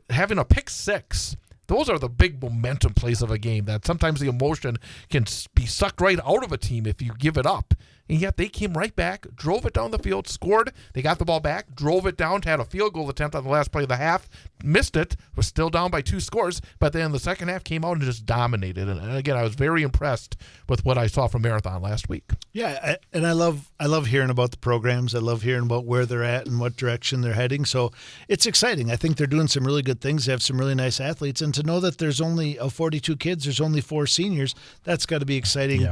A: having a pick six, those are the big momentum plays of a game that sometimes the emotion can be sucked right out of a team if you give it up. And yet they came right back, drove it down the field, scored. They got the ball back, drove it down, had a field goal attempt on the last play of the half, missed it, was still down by 2 scores, but then the second half came out and just dominated. And again, I was very impressed with what I saw from Marathon last week.
B: Yeah, and I love hearing about the programs. I love hearing about where they're at and what direction they're heading. So it's exciting. I think they're doing some really good things. They have some really nice athletes. And to know that there's only 42 kids, there's only 4 seniors, that's got to be exciting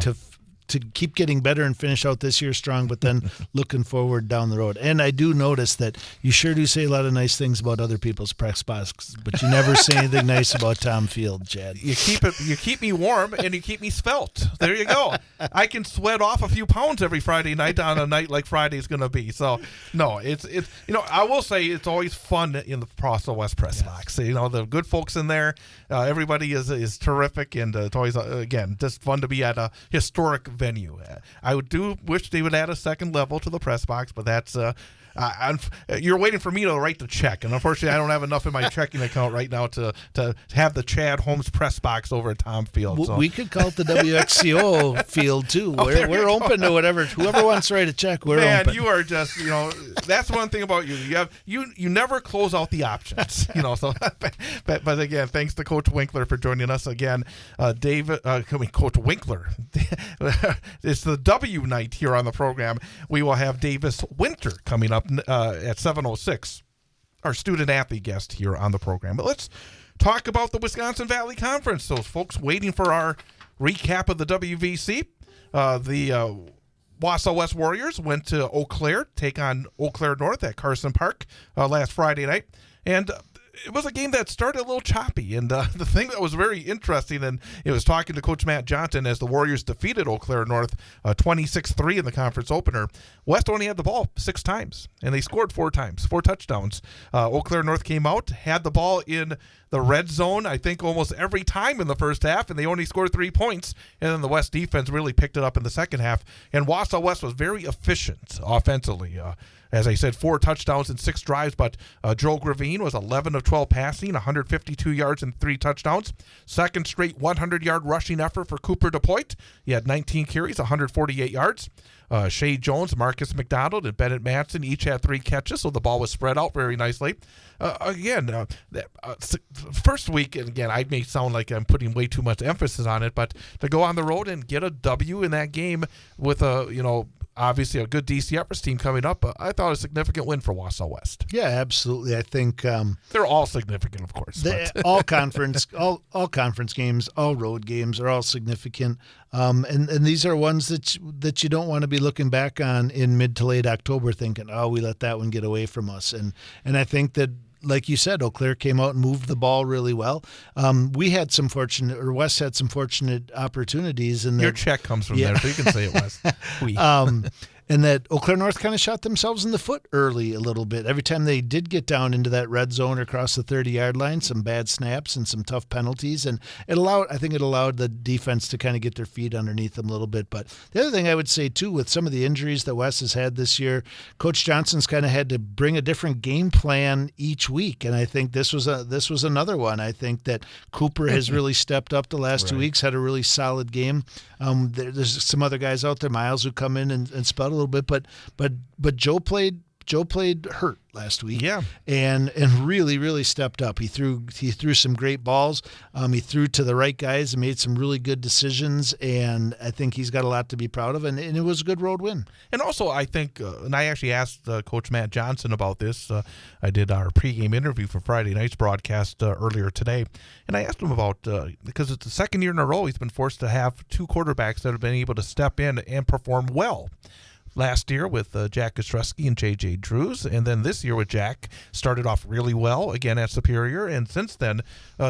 B: to keep getting better and finish out this year strong, but then looking forward down the road. And I do notice that you sure do say a lot of nice things about other people's press box, but you never say anything nice about Tom Field, Chad.
A: You keep me warm and you keep me svelte. There you go. I can sweat off a few pounds every Friday night on a night like Friday's going to be. So no, it's I will say it's always fun in the Wausau West press box. The good folks in there. Everybody is terrific, and it's always again just fun to be at a historic venue. I do wish they would add a second level to the press box, but that's you're waiting for me to write the check, and unfortunately, I don't have enough in my checking account right now to have the Chad Holmes press box over at Tom Field. So.
B: We could call it the WXCO field too. We're open to whatever. Whoever wants to write a check, we're
A: Man,
B: open.
A: you are just that's one thing about you. You never close out the options. So but again, thanks to Coach Winkler for joining us again. Coach Winkler. It's the W night here on the program. We will have Davis Winter coming up at 7:06, our student athlete guest here on the program. But let's talk about the Wisconsin Valley Conference. Those folks waiting for our recap of the WVC. The Wausau West Warriors went to Eau Claire, take on Eau Claire North at Carson Park last Friday night. And it was a game that started a little choppy. And the thing that was very interesting, and it was talking to Coach Matt Johnson as the Warriors defeated Eau Claire North 26-3 in the conference opener. West only had the ball 6 times, and they scored 4 times, 4 touchdowns. Eau Claire North came out, had the ball in the red zone, I think almost every time in the first half, and they only scored 3 points. And then the West defense really picked it up in the second half. And Wausau West was very efficient offensively. As I said, 4 touchdowns and 6 drives, but Joe Gravine was 11 of 12 passing, 152 yards and 3 touchdowns. Second straight 100-yard rushing effort for Cooper DePoit. He had 19 carries, 148 yards. Shea Jones, Marcus McDonald, and Bennett Matson each had 3 catches, so the ball was spread out very nicely. First week, and again, I may sound like I'm putting way too much emphasis on it, but to go on the road and get a W in that game with obviously a good DC Everest team coming up, I thought a significant win for Wausau West.
B: Yeah, absolutely. I think
A: they're all significant, of course.
B: All conference games, all road games are all significant. And these are ones that you don't want to be looking back on in mid to late October thinking, oh, we let that one get away from us. And I think that, like you said, Eau Claire came out and moved the ball really well. West had some fortunate opportunities. And
A: your check comes from there, so you can say it was.
B: And that Eau Claire North kind of shot themselves in the foot early a little bit. Every time they did get down into that red zone or across the 30-yard line, some bad snaps and some tough penalties. And it allowed the defense to kind of get their feet underneath them a little bit. But the other thing I would say, too, with some of the injuries that West has had this year, Coach Johnson's kind of had to bring a different game plan each week. And I think this was another one. I think that Cooper has really stepped up the last 2 weeks, had a really solid game. There's some other guys out there, Miles, who come in and spell a little bit, but Joe played hurt last week, and really, really stepped up. He threw some great balls. He threw to the right guys and made some really good decisions, and I think he's got a lot to be proud of, and it was a good road win.
A: And also, I think, and I actually asked Coach Matt Johnson about this. I did our pregame interview for Friday night's broadcast earlier today, and I asked him about, because it's the second year in a row he's been forced to have 2 quarterbacks that have been able to step in and perform well. Last year with Jack Ostreski and J.J. Drews, and then this year with Jack, started off really well, again at Superior, and since then,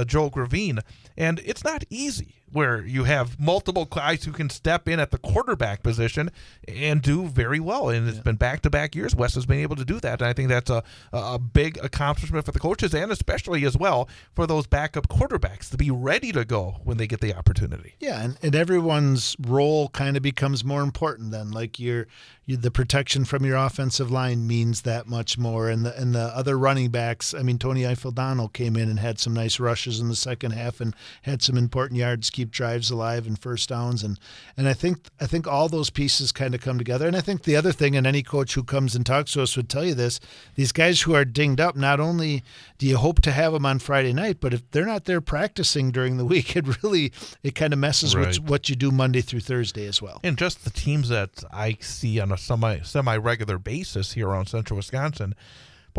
A: Joe Gravine. And it's not easy where you have multiple guys who can step in at the quarterback position and do very well. And it's been back-to-back years. West has been able to do that. And I think that's a big accomplishment for the coaches, and especially as well for those backup quarterbacks to be ready to go when they get the opportunity.
B: Yeah, and everyone's role kind of becomes more important then. Like the protection from your offensive line means that much more. And the other running backs, I mean, Tony Eifel-Donnell came in and had some nice rushes in the second half and had some important yards, keep drives alive and first downs. And I think all those pieces kind of come together. And I think the other thing, and any coach who comes and talks to us would tell you this, these guys who are dinged up, not only do you hope to have them on Friday night, but if they're not there practicing during the week, it kind of messes with what you do Monday through Thursday as well.
A: And just the teams that I see on a semi-regular basis here around Central Wisconsin,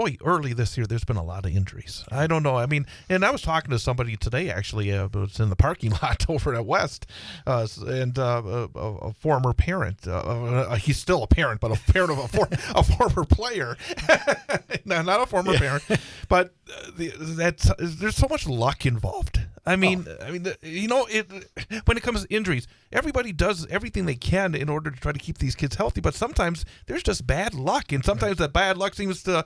A: boy, early this year, there's been a lot of injuries. I don't know. I mean, and I was talking to somebody today, actually, it was in the parking lot over at West, and a former parent. He's still a parent, but a parent of a former player. No, not a former parent, but there's so much luck involved. I mean, when it comes to injuries, everybody does everything they can in order to try to keep these kids healthy. But sometimes there's just bad luck, and sometimes that bad luck seems to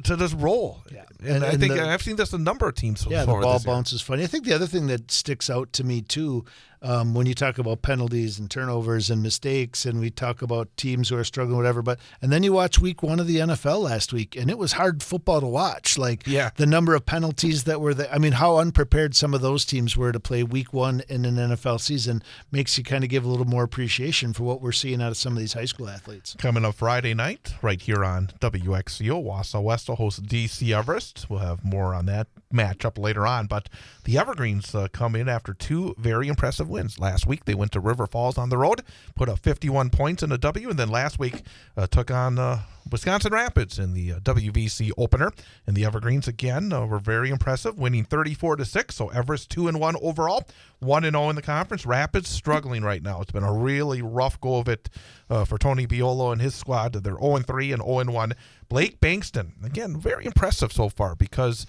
A: just roll. Yeah. And I think I've seen this a number of teams.
B: Yeah, the ball bounce is funny. I think the other thing that sticks out to me too, when you talk about penalties and turnovers and mistakes, and we talk about teams who are struggling, whatever. And then you watch week 1 of the NFL last week, and it was hard football to watch. The number of penalties that were there. I mean, how unprepared some of those teams were to play week 1 in an NFL season makes you kind of give a little more appreciation for what we're seeing out of some of these high school athletes.
A: Coming up Friday night, right here on WXCO, Wausau West will host DC Everest. We'll have more on that matchup later on. But the Evergreens come in after 2 very impressive wins. Last week, they went to River Falls on the road, put up 51 points in a W, and then last week took on Wisconsin Rapids in the WVC opener. And the Evergreens, again, were very impressive, winning 34-6. So Everest 2-1 overall, 1-0 in the conference. Rapids struggling right now. It's been a really rough go of it for Tony Biolo and his squad. They're 0-3 and 0-1. Blake Bankston, again, very impressive so far because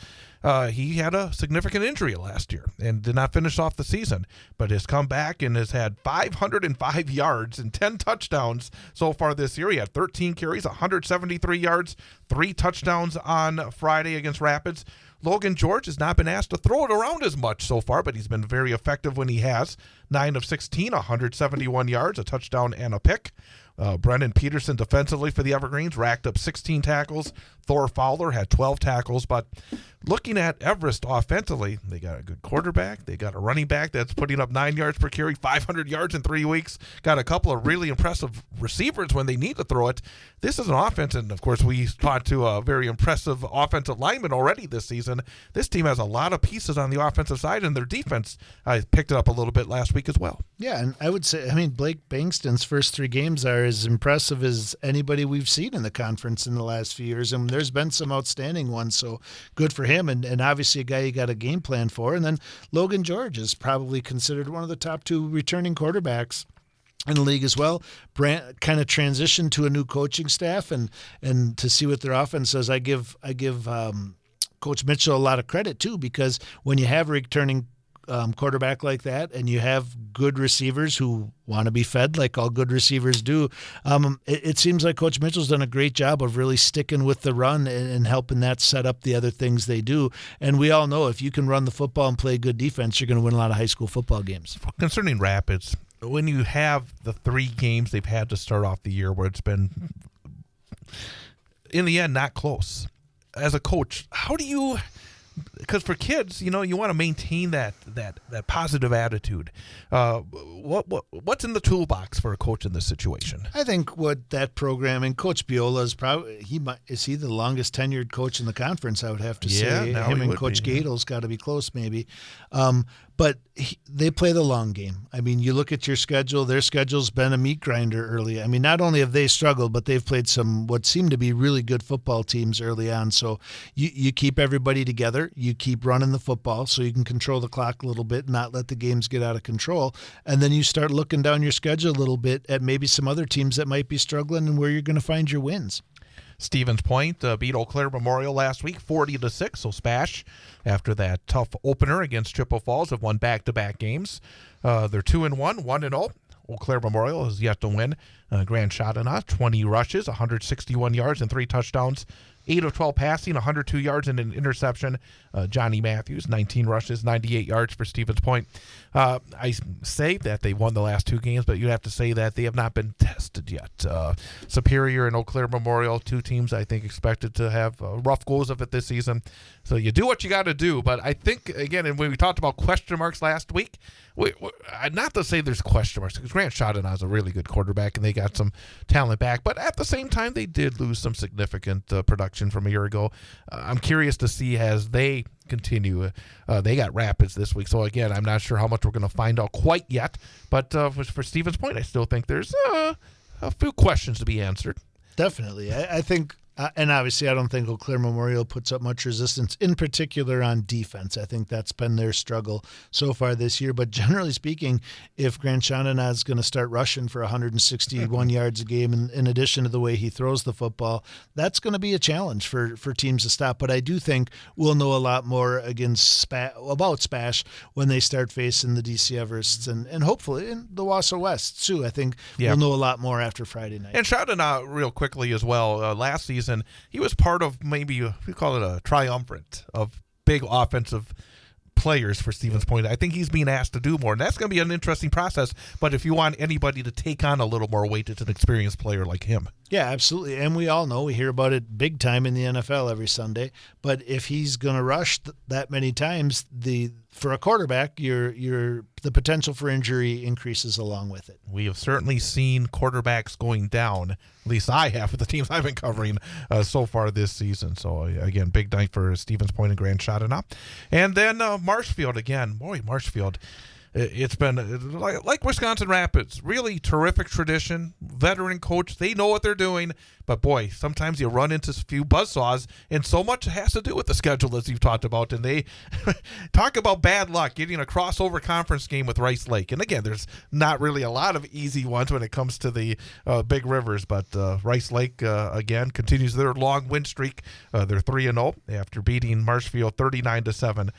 A: he had a significant injury last year and did not finish off the season, but has come back and has had 505 yards and 10 touchdowns so far this year. He had 13 carries, 173 yards, 3 touchdowns on Friday against Rapids. Logan George has not been asked to throw it around as much so far, but he's been very effective when he has. 9 of 16, 171 yards, a touchdown and a pick. Brendan Peterson defensively for the Evergreens racked up 16 tackles. Thor Fowler had 12 tackles. But looking at Everest offensively, they got a good quarterback. They got a running back that's putting up 9 yards per carry, 500 yards in 3 weeks. Got a couple of really impressive receivers when they need to throw it. This is an offense, and of course we talked to a very impressive offensive lineman already this season. This team has a lot of pieces on the offensive side, and their defense picked it up a little bit last week as well.
B: Yeah, and I would say, Blake Bankston's first 3 games are as impressive as anybody we've seen in the conference in the last few years, and there's been some outstanding ones, so good for him, and obviously a guy you got a game plan for. And then Logan George is probably considered one of the top 2 returning quarterbacks in the league as well. Brant kind of transitioned to a new coaching staff, and to see what their offense does, I give Coach Mitchell a lot of credit too, because when you have a returning quarterback like that, and you have good receivers who want to be fed like all good receivers do, it seems like Coach Mitchell's done a great job of really sticking with the run and helping that set up the other things they do. And we all know if you can run the football and play good defense, you're going to win a lot of high school football games.
A: Concerning Rapids, when you have the 3 games they've had to start off the year where it's been, in the end, not close, as a coach, how do you... Because for kids, you want to maintain that positive attitude. What's in the toolbox for a coach in this situation?
B: I think what that program, and Coach Biola is probably is he the longest tenured coach in the conference? I would have to say. Him and Coach Gadel's got to be close, maybe. But they play the long game. You look at your schedule. Their schedule's been a meat grinder early. Not only have they struggled, but they've played some what seem to be really good football teams early on. So you keep everybody together. You keep running the football so you can control the clock a little bit, not let the games get out of control. And then you start looking down your schedule a little bit at maybe some other teams that might be struggling and where you're going to find your wins.
A: Stevens Point beat Eau Claire Memorial last week 40-6. So Spash, after that tough opener against Chippewa Falls, have won back-to-back games. They're 2-1, 1-0. Eau Claire Memorial has yet to win. Grand Chateauneuf, 20 rushes, 161 yards and 3 touchdowns. 8 of 12 passing, 102 yards and an interception. Johnny Matthews, 19 rushes, 98 yards for Stevens Point. I say that they won the last 2 games, but you'd have to say that they have not been tested yet. Superior and Eau Claire Memorial, 2 teams I think expected to have rough goes of it this season. So you do what you got to do. But I think, again, and when we talked about question marks last week, not to say there's question marks, because Grant Chateauneuf is a really good quarterback and they got some talent back, but at the same time they did lose some significant production from a year ago. I'm curious to see as they continue. They got Rapids this week, so again, I'm not sure how much we're going to find out quite yet, but for Stevens Point, I still think there's a few questions to be answered.
B: Definitely. I think And obviously, I don't think Eau Claire Memorial puts up much resistance, in particular on defense. I think that's been their struggle so far this year. But generally speaking, if Grand Chaminade is going to start rushing for 161 yards a game, in addition to the way he throws the football, that's going to be a challenge for teams to stop. But I do think we'll know a lot more about Spash when they start facing the DC Everests and hopefully in the Wausau West, too. I think we'll know a lot more after Friday night.
A: And shouting out real quickly as well, last season, he was part of maybe, we call it a triumvirate of big offensive players for Stevens Point. I think he's being asked to do more, and that's going to be an interesting process. But if you want anybody to take on a little more weight, it's an experienced player like him.
B: Yeah, absolutely. And we all know, we hear about it big time in the NFL every Sunday. But if he's going to rush that many times, for a quarterback, the potential for injury increases along with it.
A: We have certainly seen quarterbacks going down. At least I have with the teams I've been covering so far this season. So, again, big night for Stevens Point and Grand Chaminade. And then Marshfield again. Boy, Marshfield. It's been like Wisconsin Rapids, really terrific tradition, veteran coach. They know what they're doing, but boy, sometimes you run into a few buzzsaws, and so much has to do with the schedule, as you've talked about. And they talk about bad luck getting a crossover conference game with Rice Lake. And again, there's not really a lot of easy ones when it comes to the big rivers, but Rice Lake again continues their long win streak. They're 3-0 after beating Marshfield 39-7.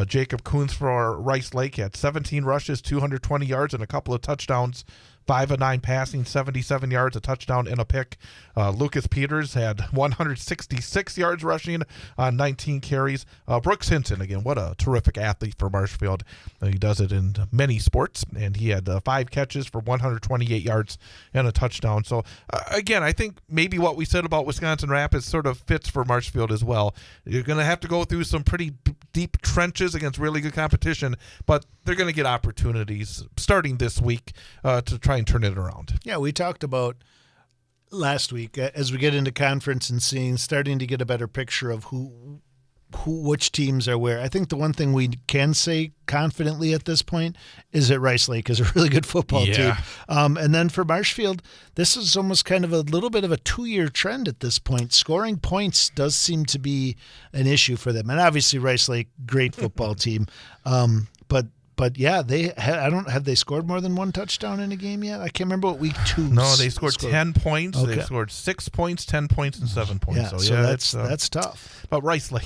A: Jacob Coons for Rice Lake had 17 rushes, 220 yards, and a couple of touchdowns. 5 of 9 passing, 77 yards, a touchdown, and a pick. Lucas Peters had 166 yards rushing on 19 carries. Brooks Hinton, again, what a terrific athlete for Marshfield. He does it in many sports, and he had 5 catches for 128 yards and a touchdown. So, again, I think maybe what we said about Wisconsin Rapids sort of fits for Marshfield as well. You're going to have to go through some pretty deep trenches against really good competition, but they're going to get opportunities starting this week to try and turn it around.
B: Yeah, we talked about last week as we get into conference and starting to get a better picture of which teams are where. I think the one thing we can say confidently at this point is that Rice Lake is a really good football team. And then for Marshfield, this is almost kind of a little bit of a 2-year trend at this point. Scoring points does seem to be an issue for them. And obviously Rice Lake, great football team. But yeah, have they scored more than one touchdown in a game yet? I can't remember what week 2.
A: No, they scored 10 points. Okay. They scored 6 points, 10 points, and 7 points.
B: So that's tough.
A: But Rice Lake,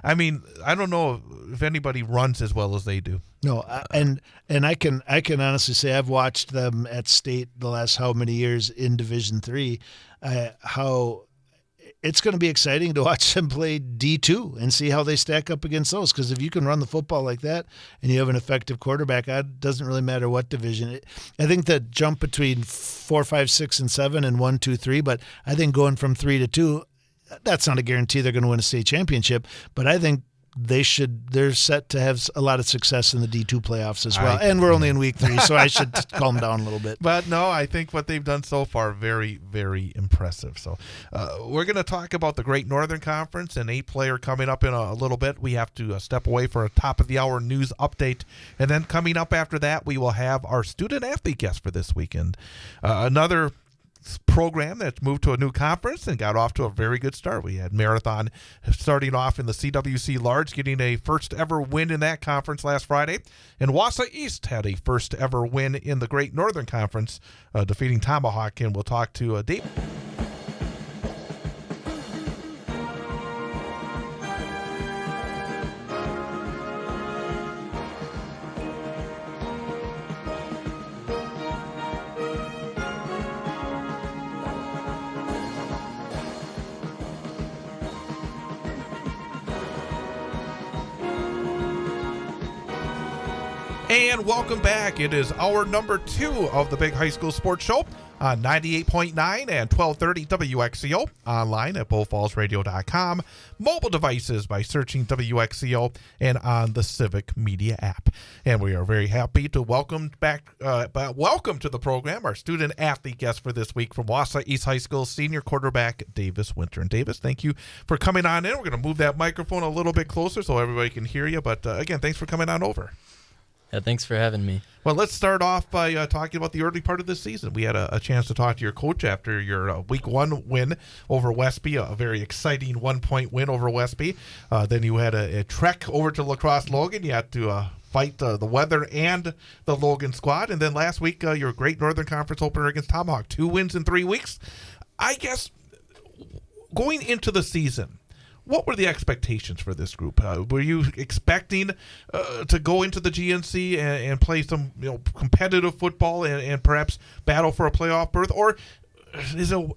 A: I mean, I don't know if anybody runs as well as they do.
B: No, and I can honestly say I've watched them at state the last how many years in Division III. How it's going to be exciting to watch them play D2 and see how they stack up against those. Because if you can run the football like that and you have an effective quarterback, it doesn't really matter what division. I think the jump between 4, 5, 6, and 7 and 1, 2, 3, but I think going from 3 to 2, that's not a guarantee they're going to win a state championship. But I think they're set to have a lot of success in the D2 playoffs as well. And we're only in week 3, so I should calm down a little bit.
A: But no, I think what they've done so far, very, very impressive. So we're going to talk about the Great Northern Conference and 8-player coming up in a little bit. We have to step away for a top-of-the-hour news update. And then coming up after that, we will have our student-athlete guest for this weekend. Another program that's moved to a new conference and got off to a very good start. We had Marathon starting off in the CWC Large, getting a first ever win in that conference last Friday. And Wausau East had a first ever win in the Great Northern Conference, defeating Tomahawk. And we'll talk to Dave. And welcome back. It is hour number 2 of the Big High School Sports Show on 98.9 and 1230 WXCO, online at bullfallsradio.com, mobile devices by searching WXCO, and on the Civic Media app. And we are very happy to welcome to the program our student athlete guest for this week from Wausau East High School, senior quarterback Davis Winter. And Davis, thank you for coming on in. We're going to move that microphone a little bit closer so everybody can hear you. But again, thanks for coming on over.
D: Yeah, thanks for having me.
A: Well, let's start off by talking about the early part of this season. We had a chance to talk to your coach after your Week 1 win over Westby, a very exciting 1-point win over Westby. Then you had a trek over to La Crosse Logan. You had to fight the weather and the Logan squad. And then last week, your great Northern Conference opener against Tomahawk. 2 wins in 3 weeks. I guess going into the season, what were the expectations for this group? Were you expecting to go into the GNC and play some competitive football and perhaps battle for a playoff berth? Or is it,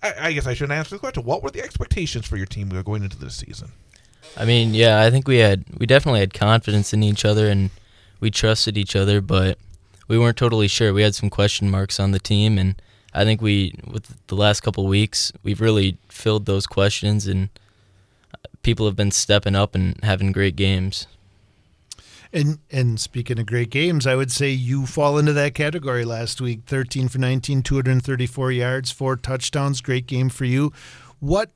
A: I guess I shouldn't answer the question. What were the expectations for your team going into this season?
D: I mean, yeah, I think we definitely had confidence in each other and we trusted each other, but we weren't totally sure. We had some question marks on the team, and I think with the last couple of weeks, we've really filled those questions, and people have been stepping up and having great games.
B: And speaking of great games, I would say you fall into that category last week. 13 for 19, 234 yards, 4 touchdowns. Great game for you. What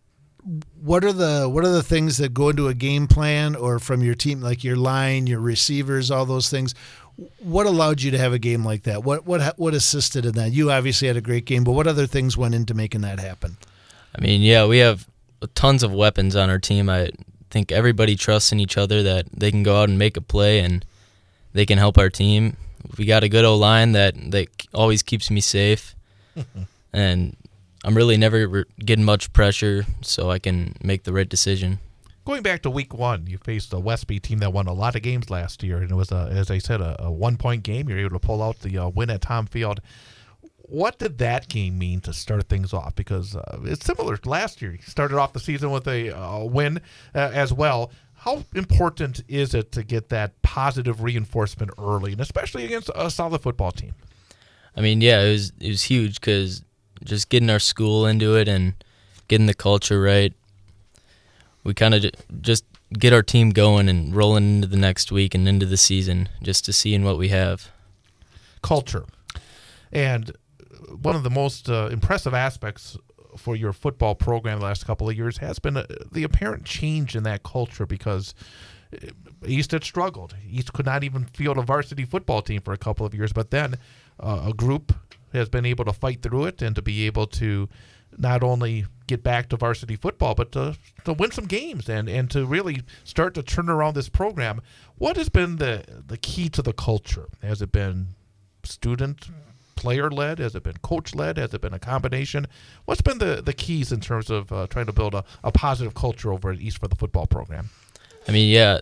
B: are the things that go into a game plan, or from your team, like your line, your receivers, all those things? What allowed you to have a game like that? What assisted in that? You obviously had a great game, but what other things went into making that happen?
D: I mean, yeah, we have tons of weapons on our team. I think everybody trusts in each other that they can go out and make a play and they can help our team. We got a good O-line that always keeps me safe, and I'm really never getting much pressure, so I can make the right decision.
A: Going back to Week 1, you faced a Westby team that won a lot of games last year, and it was, as I said, a 1-point game. You were able to pull out the win at Tom Field. What did that game mean to start things off? Because it's similar to last year. You started off the season with a win as well. How important is it to get that positive reinforcement early, and especially against a solid football team?
D: I mean, yeah, it was huge because just getting our school into it and getting the culture right, we kind of just get our team going and rolling into the next week and into the season just to seeing what we have.
A: Culture. And one of the most impressive aspects for your football program the last couple of years has been the apparent change in that culture, because East had struggled. East could not even field a varsity football team for a couple of years, but then a group has been able to fight through it and to be able to not only get back to varsity football, but to win some games and to really start to turn around this program. What has been the key to the culture? Has it been student player-led? Has it been coach-led? Has it been a combination? What's been the keys in terms of trying to build a positive culture over at East for the football program?
D: I mean, yeah,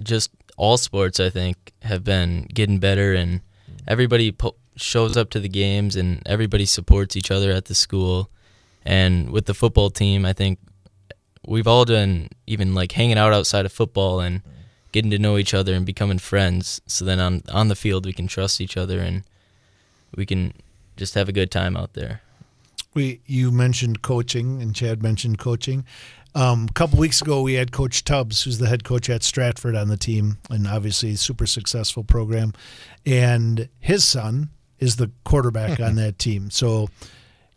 D: just all sports, I think, have been getting better, and everybody shows up to the games, and everybody supports each other at the school. And with the football team, I think we've all done even like hanging out outside of football and getting to know each other and becoming friends. So then on the field, we can trust each other and we can just have a good time out there.
B: You mentioned coaching, and Chad mentioned coaching. A couple weeks ago, we had Coach Tubbs, who's the head coach at Stratford, on the team, and obviously a super successful program. And his son is the quarterback on that team. So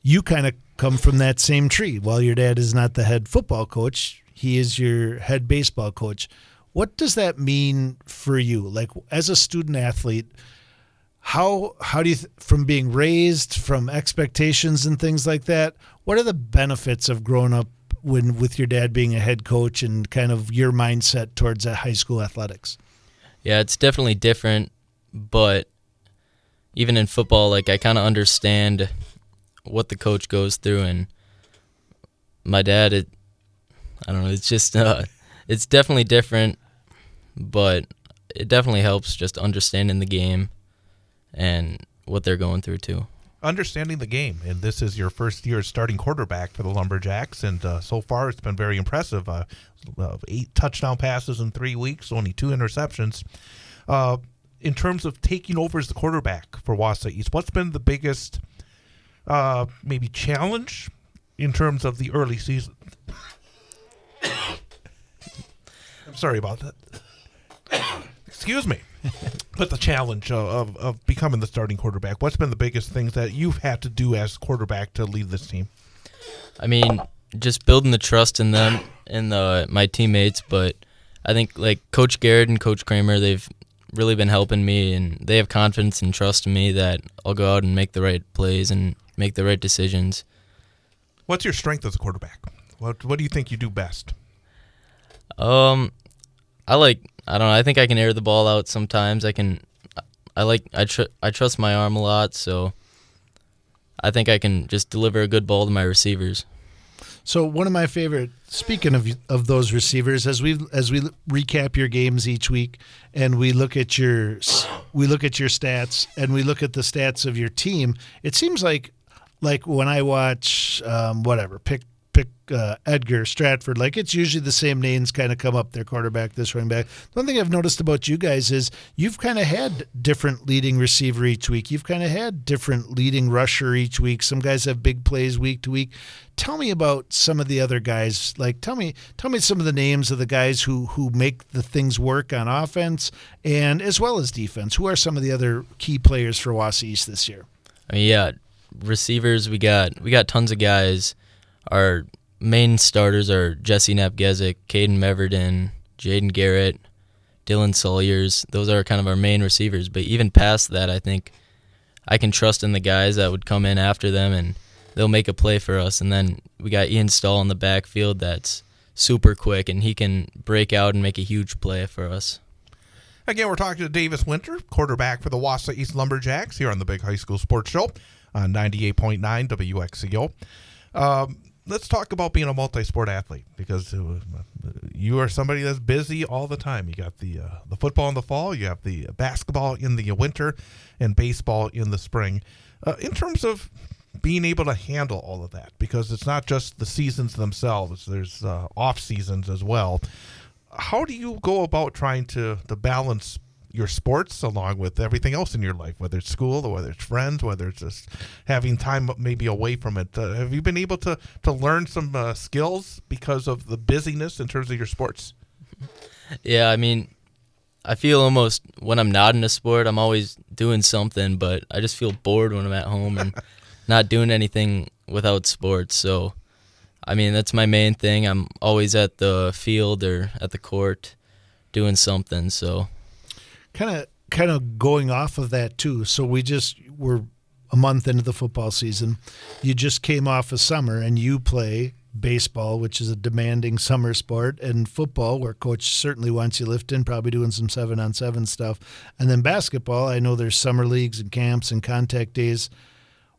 B: you kind of come from that same tree. While your dad is not the head football coach, he is your head baseball coach. What does that mean for you? Like, as a student athlete, how do you, from being raised, from expectations and things like that, what are the benefits of growing up with your dad being a head coach and kind of your mindset towards high school athletics?
D: Yeah, it's definitely different, but even in football, like, I kind of understand what the coach goes through, and my dad, I don't know, it's just, it's definitely different, but it definitely helps just understanding the game and what they're going through too.
A: Understanding the game, and this is your first year starting quarterback for the Lumberjacks, and so far it's been very impressive. 8 touchdown passes in 3 weeks, only 2 interceptions. In terms of taking over as the quarterback for Wausau East, what's been the biggest maybe challenge in terms of the early season? I'm sorry about that. Excuse me. But the challenge of becoming the starting quarterback, what's been the biggest things that you've had to do as quarterback to lead this team?
D: I mean, just building the trust in them and my teammates, but I think like Coach Garrett and Coach Kramer, they've really been helping me, and they have confidence and trust in me that I'll go out and make the right plays and make the right decisions.
A: What's your strength as a quarterback? What do you think you do best?
D: I don't know. I think I can air the ball out sometimes. I trust my arm a lot, so I think I can just deliver a good ball to my receivers.
B: So one of my favorite, speaking of those receivers, as we recap your games each week, and we look at your stats, and we look at the stats of your team, it seems like when I watch pick Edgar Stratford, like it's usually the same names kind of come up, their quarterback, this running back. One thing I've noticed about you guys is you've kind of had different leading receiver each week. You've kind of had different leading rusher each week. Some guys have big plays week to week. Tell me about some of the other guys. Like tell me some of the names of the guys who make the things work on offense and as well as defense. Who are some of the other key players for Wausau East this year?
D: I mean, yeah, receivers, we got tons of guys. Our main starters are Jesse Napgezik, Caden Meverden, Jaden Garrett, Dylan Sawyers. Those are kind of our main receivers. But even past that, I think I can trust in the guys that would come in after them, and they'll make a play for us. And then we got Ian Stahl in the backfield that's super quick, and he can break out and make a huge play for us.
A: Again, we're talking to Davis Winter, quarterback for the Wausau East Lumberjacks here on the Big High School Sports Show on 98.9 WXCO. Let's talk about being a multi-sport athlete, because you are somebody that's busy all the time. You got the football in the fall, you have the basketball in the winter, and baseball in the spring. In terms of being able to handle all of that, because it's not just the seasons themselves, there's off seasons as well. How do you go about trying to balance your sports along with everything else in your life, whether it's school or whether it's friends, whether it's just having time maybe away from it? Have you been able to learn some skills because of the busyness in terms of your sports?
D: Yeah, I mean, I feel almost when I'm not in a sport, I'm always doing something, but I just feel bored when I'm at home and not doing anything without sports. So, I mean, that's my main thing. I'm always at the field or at the court doing something, so...
B: Kind of going off of that too. So we're a month into the football season. You just came off of summer and you play baseball, which is a demanding summer sport, and football, where coach certainly wants you lifting, probably doing some 7-on-7 stuff. And then basketball, I know there's summer leagues and camps and contact days.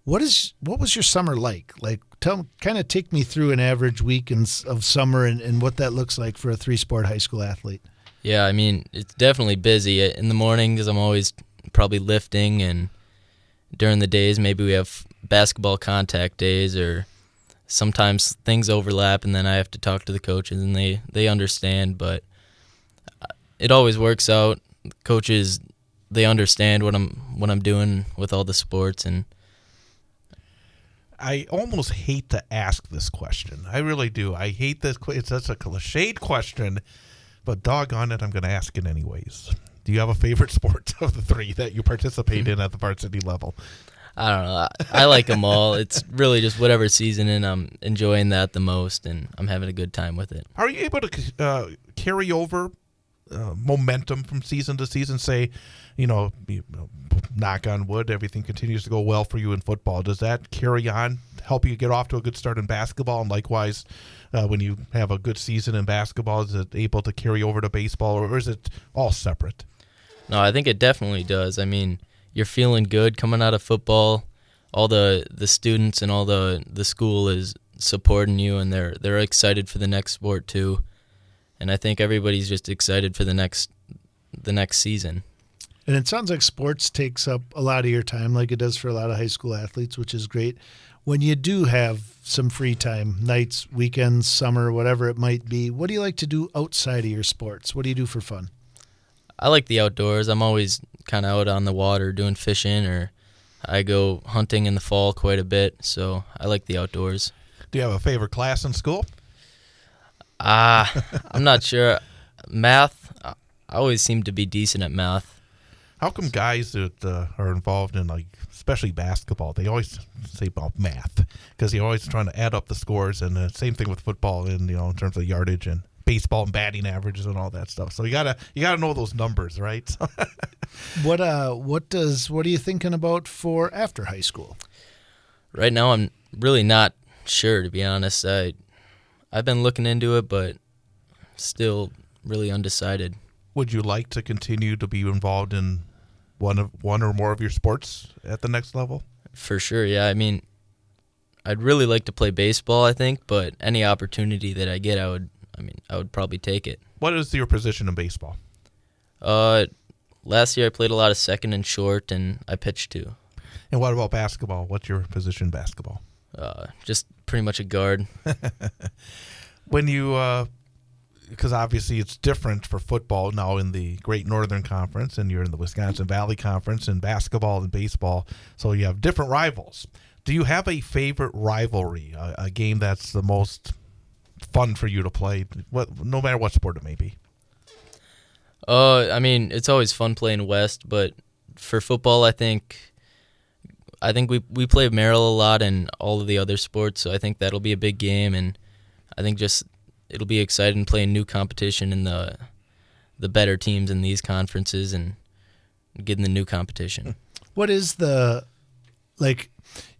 B: What was your summer like? Like, take me through an average week of summer and what that looks like for a 3-sport high school athlete.
D: Yeah, I mean, it's definitely busy. In the mornings, I'm always probably lifting, and during the days, maybe we have basketball contact days, or sometimes things overlap, and then I have to talk to the coaches, and they understand, but it always works out. Coaches, they understand what I'm doing with all the sports, and
A: I almost hate to ask this question. I really do. I hate this. It's such a cliched question. But doggone it, I'm going to ask it anyways. Do you have a favorite sport of the 3 that you participate in at the varsity level?
D: I don't know. I like them all. It's really just whatever season, and I'm enjoying that the most, and I'm having a good time with it.
A: Are you able to carry over momentum from season to season? Say, knock on wood, everything continues to go well for you in football. Does that carry on, help you get off to a good start in basketball? And likewise, when you have a good season in basketball, is it able to carry over to baseball, or is it all separate?
D: No, I think it definitely does. I mean, you're feeling good coming out of football. All the students and all the school is supporting you, and they're excited for the next sport too. And I think everybody's just excited for the next season.
B: And it sounds like sports takes up a lot of your time, like it does for a lot of high school athletes, which is great. When you do have some free time, nights, weekends, summer, whatever it might be, what do you like to do outside of your sports? What do you do for fun?
D: I like the outdoors. I'm always kind of out on the water doing fishing, or I go hunting in the fall quite a bit, so I like the outdoors.
A: Do you have a favorite class in school?
D: I'm not sure. Math, I always seem to be decent at math.
A: How come guys that are involved in, like, especially basketball, they always say about math? Because you're always trying to add up the scores, and the same thing with football in terms of yardage and baseball and batting averages and all that stuff. So you gotta know those numbers, right?
B: What are you thinking about for after high school?
D: Right now, I'm really not sure, to be honest. I've been looking into it, but still really undecided.
A: Would you like to continue to be involved in one or more of your sports at the next level?
D: For sure, yeah. I mean, I'd really like to play baseball, I think, but any opportunity that I get, I would probably take it.
A: What is your position in baseball?
D: Last year I played a lot of second and short, and I pitched too.
A: And what about basketball? What's your position in basketball?
D: Just pretty much a guard.
A: When you, because obviously it's different for football now in the Great Northern Conference, and you're in the Wisconsin Valley Conference, and basketball and baseball, so you have different rivals. Do you have a favorite rivalry, a game that's the most fun for you to play, no matter what sport it may be?
D: I mean, it's always fun playing West, but for football, I think we play Merrill a lot and all of the other sports, so I think that'll be a big game, and I think just it'll be exciting playing new competition and the better teams in these conferences and getting the new competition.
B: What is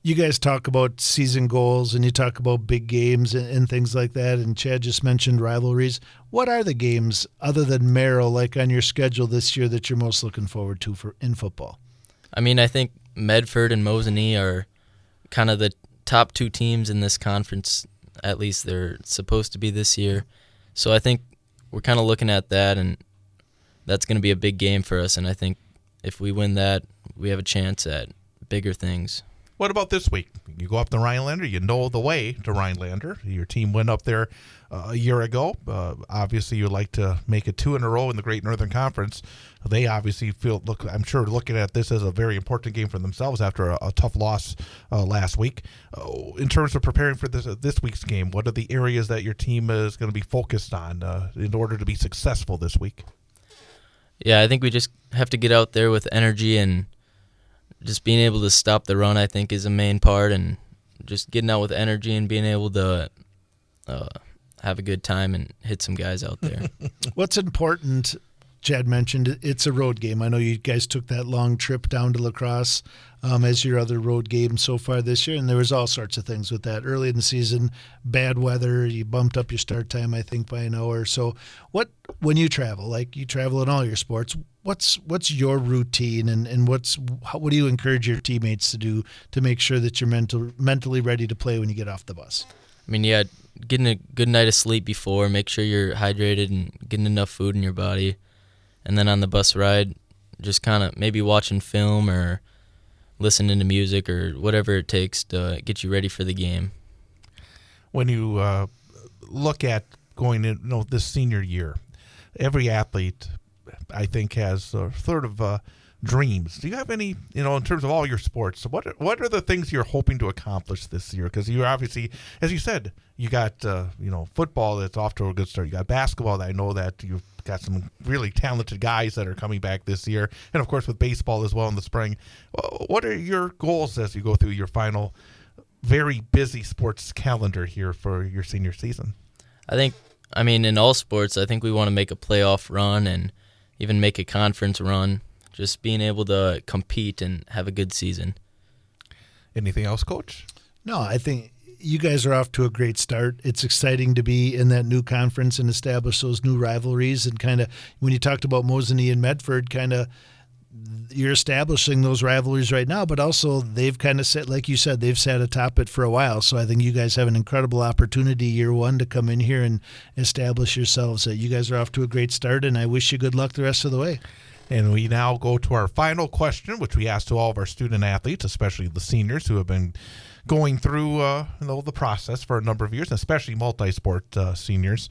B: you guys talk about season goals and you talk about big games and things like that, and Chad just mentioned rivalries. What are the games other than Merrill, like on your schedule this year, that you're most looking forward to in football?
D: I mean, I think Medford and Mosinee are kind of the top two teams in this conference. At least they're supposed to be this year. So I think we're kind of looking at that, and that's going to be a big game for us. And I think if we win that, we have a chance at bigger things.
A: What about this week? You go up to Rhinelander. You know the way to Rhinelander. Your team went up there a year ago. Obviously, you'd like to make it 2 in a row in the Great Northern Conference. They obviously I'm sure looking at this as a very important game for themselves after a tough loss last week. In terms of preparing for this week's game, what are the areas that your team is going to be focused on in order to be successful this week?
D: Yeah, I think we just have to get out there with energy, and just being able to stop the run, I think, is a main part, and just getting out with energy and being able to have a good time and hit some guys out there.
B: What's important, Chad mentioned, it's a road game. I know you guys took that long trip down to La Crosse as your other road game so far this year, and there was all sorts of things with that. Early in the season, bad weather, you bumped up your start time, I think, by an hour. So when you travel, like you travel in all your sports, what's your routine, and what do you encourage your teammates to do to make sure that you're mentally ready to play when you get off the bus?
D: I mean, yeah, getting a good night of sleep before, make sure you're hydrated and getting enough food in your body. And then on the bus ride, just kind of maybe watching film or listening to music or whatever it takes to get you ready for the game.
A: When you look at going in, this senior year, every athlete, I think, has sort of dreams. Do you have any, in terms of all your sports, what are the things you're hoping to accomplish this year? Because you obviously, as you said, you got, football that's off to a good start. You got basketball that I know that you've got some really talented guys that are coming back this year. And, of course, with baseball as well in the spring. What are your goals as you go through your final very busy sports calendar here for your senior season?
D: I mean, in all sports, I think we want to make a playoff run and even make a conference run. Just being able to compete and have a good season. Anything
A: else, Coach?
B: No, I think you guys are off to a great start. It's exciting to be in that new conference and establish those new rivalries. And kind of when you talked about Mosinee and Medford, kind of you're establishing those rivalries right now, but also they've kind of set, like you said, they've sat atop it for a while. So I think you guys have an incredible opportunity year one to come in here and establish yourselves. You guys are off to a great start, and I wish you good luck the rest of the way.
A: And we now go to our final question, which we ask to all of our student athletes, especially the seniors who have been going through the process for a number of years, especially multi-sport seniors.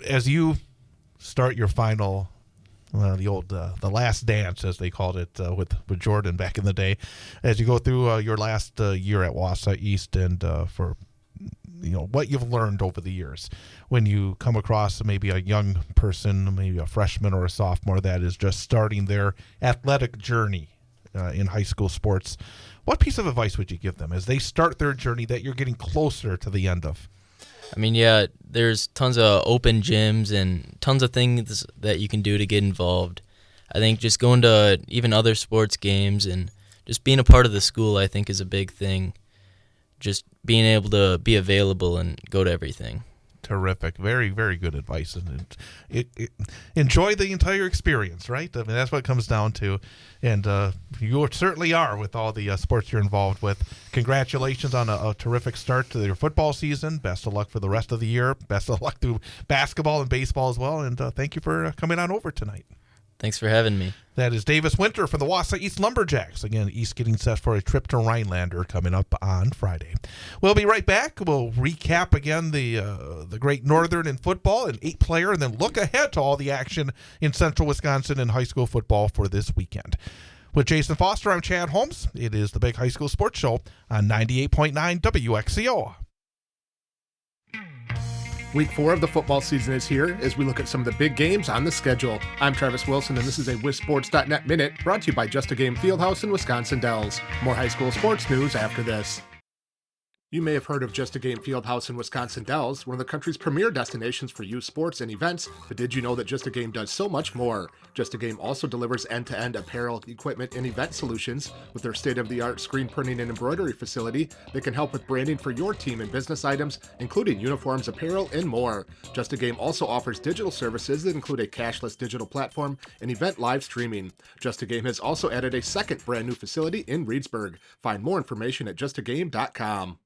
A: As you start your final, the last dance, as they called it with Jordan back in the day, as you go through your last year at Wausau East, and for what you've learned over the years, when you come across maybe a young person, maybe a freshman or a sophomore that is just starting their athletic journey in high school sports, what piece of advice would you give them as they start their journey that you're getting closer to the end of?
D: I mean, yeah, there's tons of open gyms and tons of things that you can do to get involved. I think just going to even other sports games and just being a part of the school, I think, is a big thing. Just being able to be available and go to everything.
A: Terrific. Very, very good advice. And enjoy the entire experience, right? I mean, that's what it comes down to. And you certainly are with all the sports you're involved with. Congratulations on a terrific start to your football season. Best of luck for the rest of the year. Best of luck through basketball and baseball as well. And thank you for coming on over tonight.
D: Thanks for having me.
A: That is Davis Winter from the Wausau East Lumberjacks. Again, East getting set for a trip to Rhinelander coming up on Friday. We'll be right back. We'll recap again the Great Northern in football, an 8-player, and then look ahead to all the action in Central Wisconsin in high school football for this weekend. With Jason Foster, I'm Chad Holmes. It is the Big High School Sports Show on 98.9 WXCO.
E: Week 4 of the football season is here as we look at some of the big games on the schedule. I'm Travis Wilson, and this is a WisSports.net Minute brought to you by Just a Game Fieldhouse in Wisconsin Dells. More high school sports news after this. You may have heard of Just a Game Fieldhouse in Wisconsin Dells, one of the country's premier destinations for youth sports and events, but did you know that Just a Game does so much more? Just a Game also delivers end-to-end apparel, equipment, and event solutions with their state-of-the-art screen printing and embroidery facility that can help with branding for your team and business items, including uniforms, apparel, and more. Just a Game also offers digital services that include a cashless digital platform and event live streaming. Just a Game has also added a second brand new facility in Reedsburg. Find more information at justagame.com.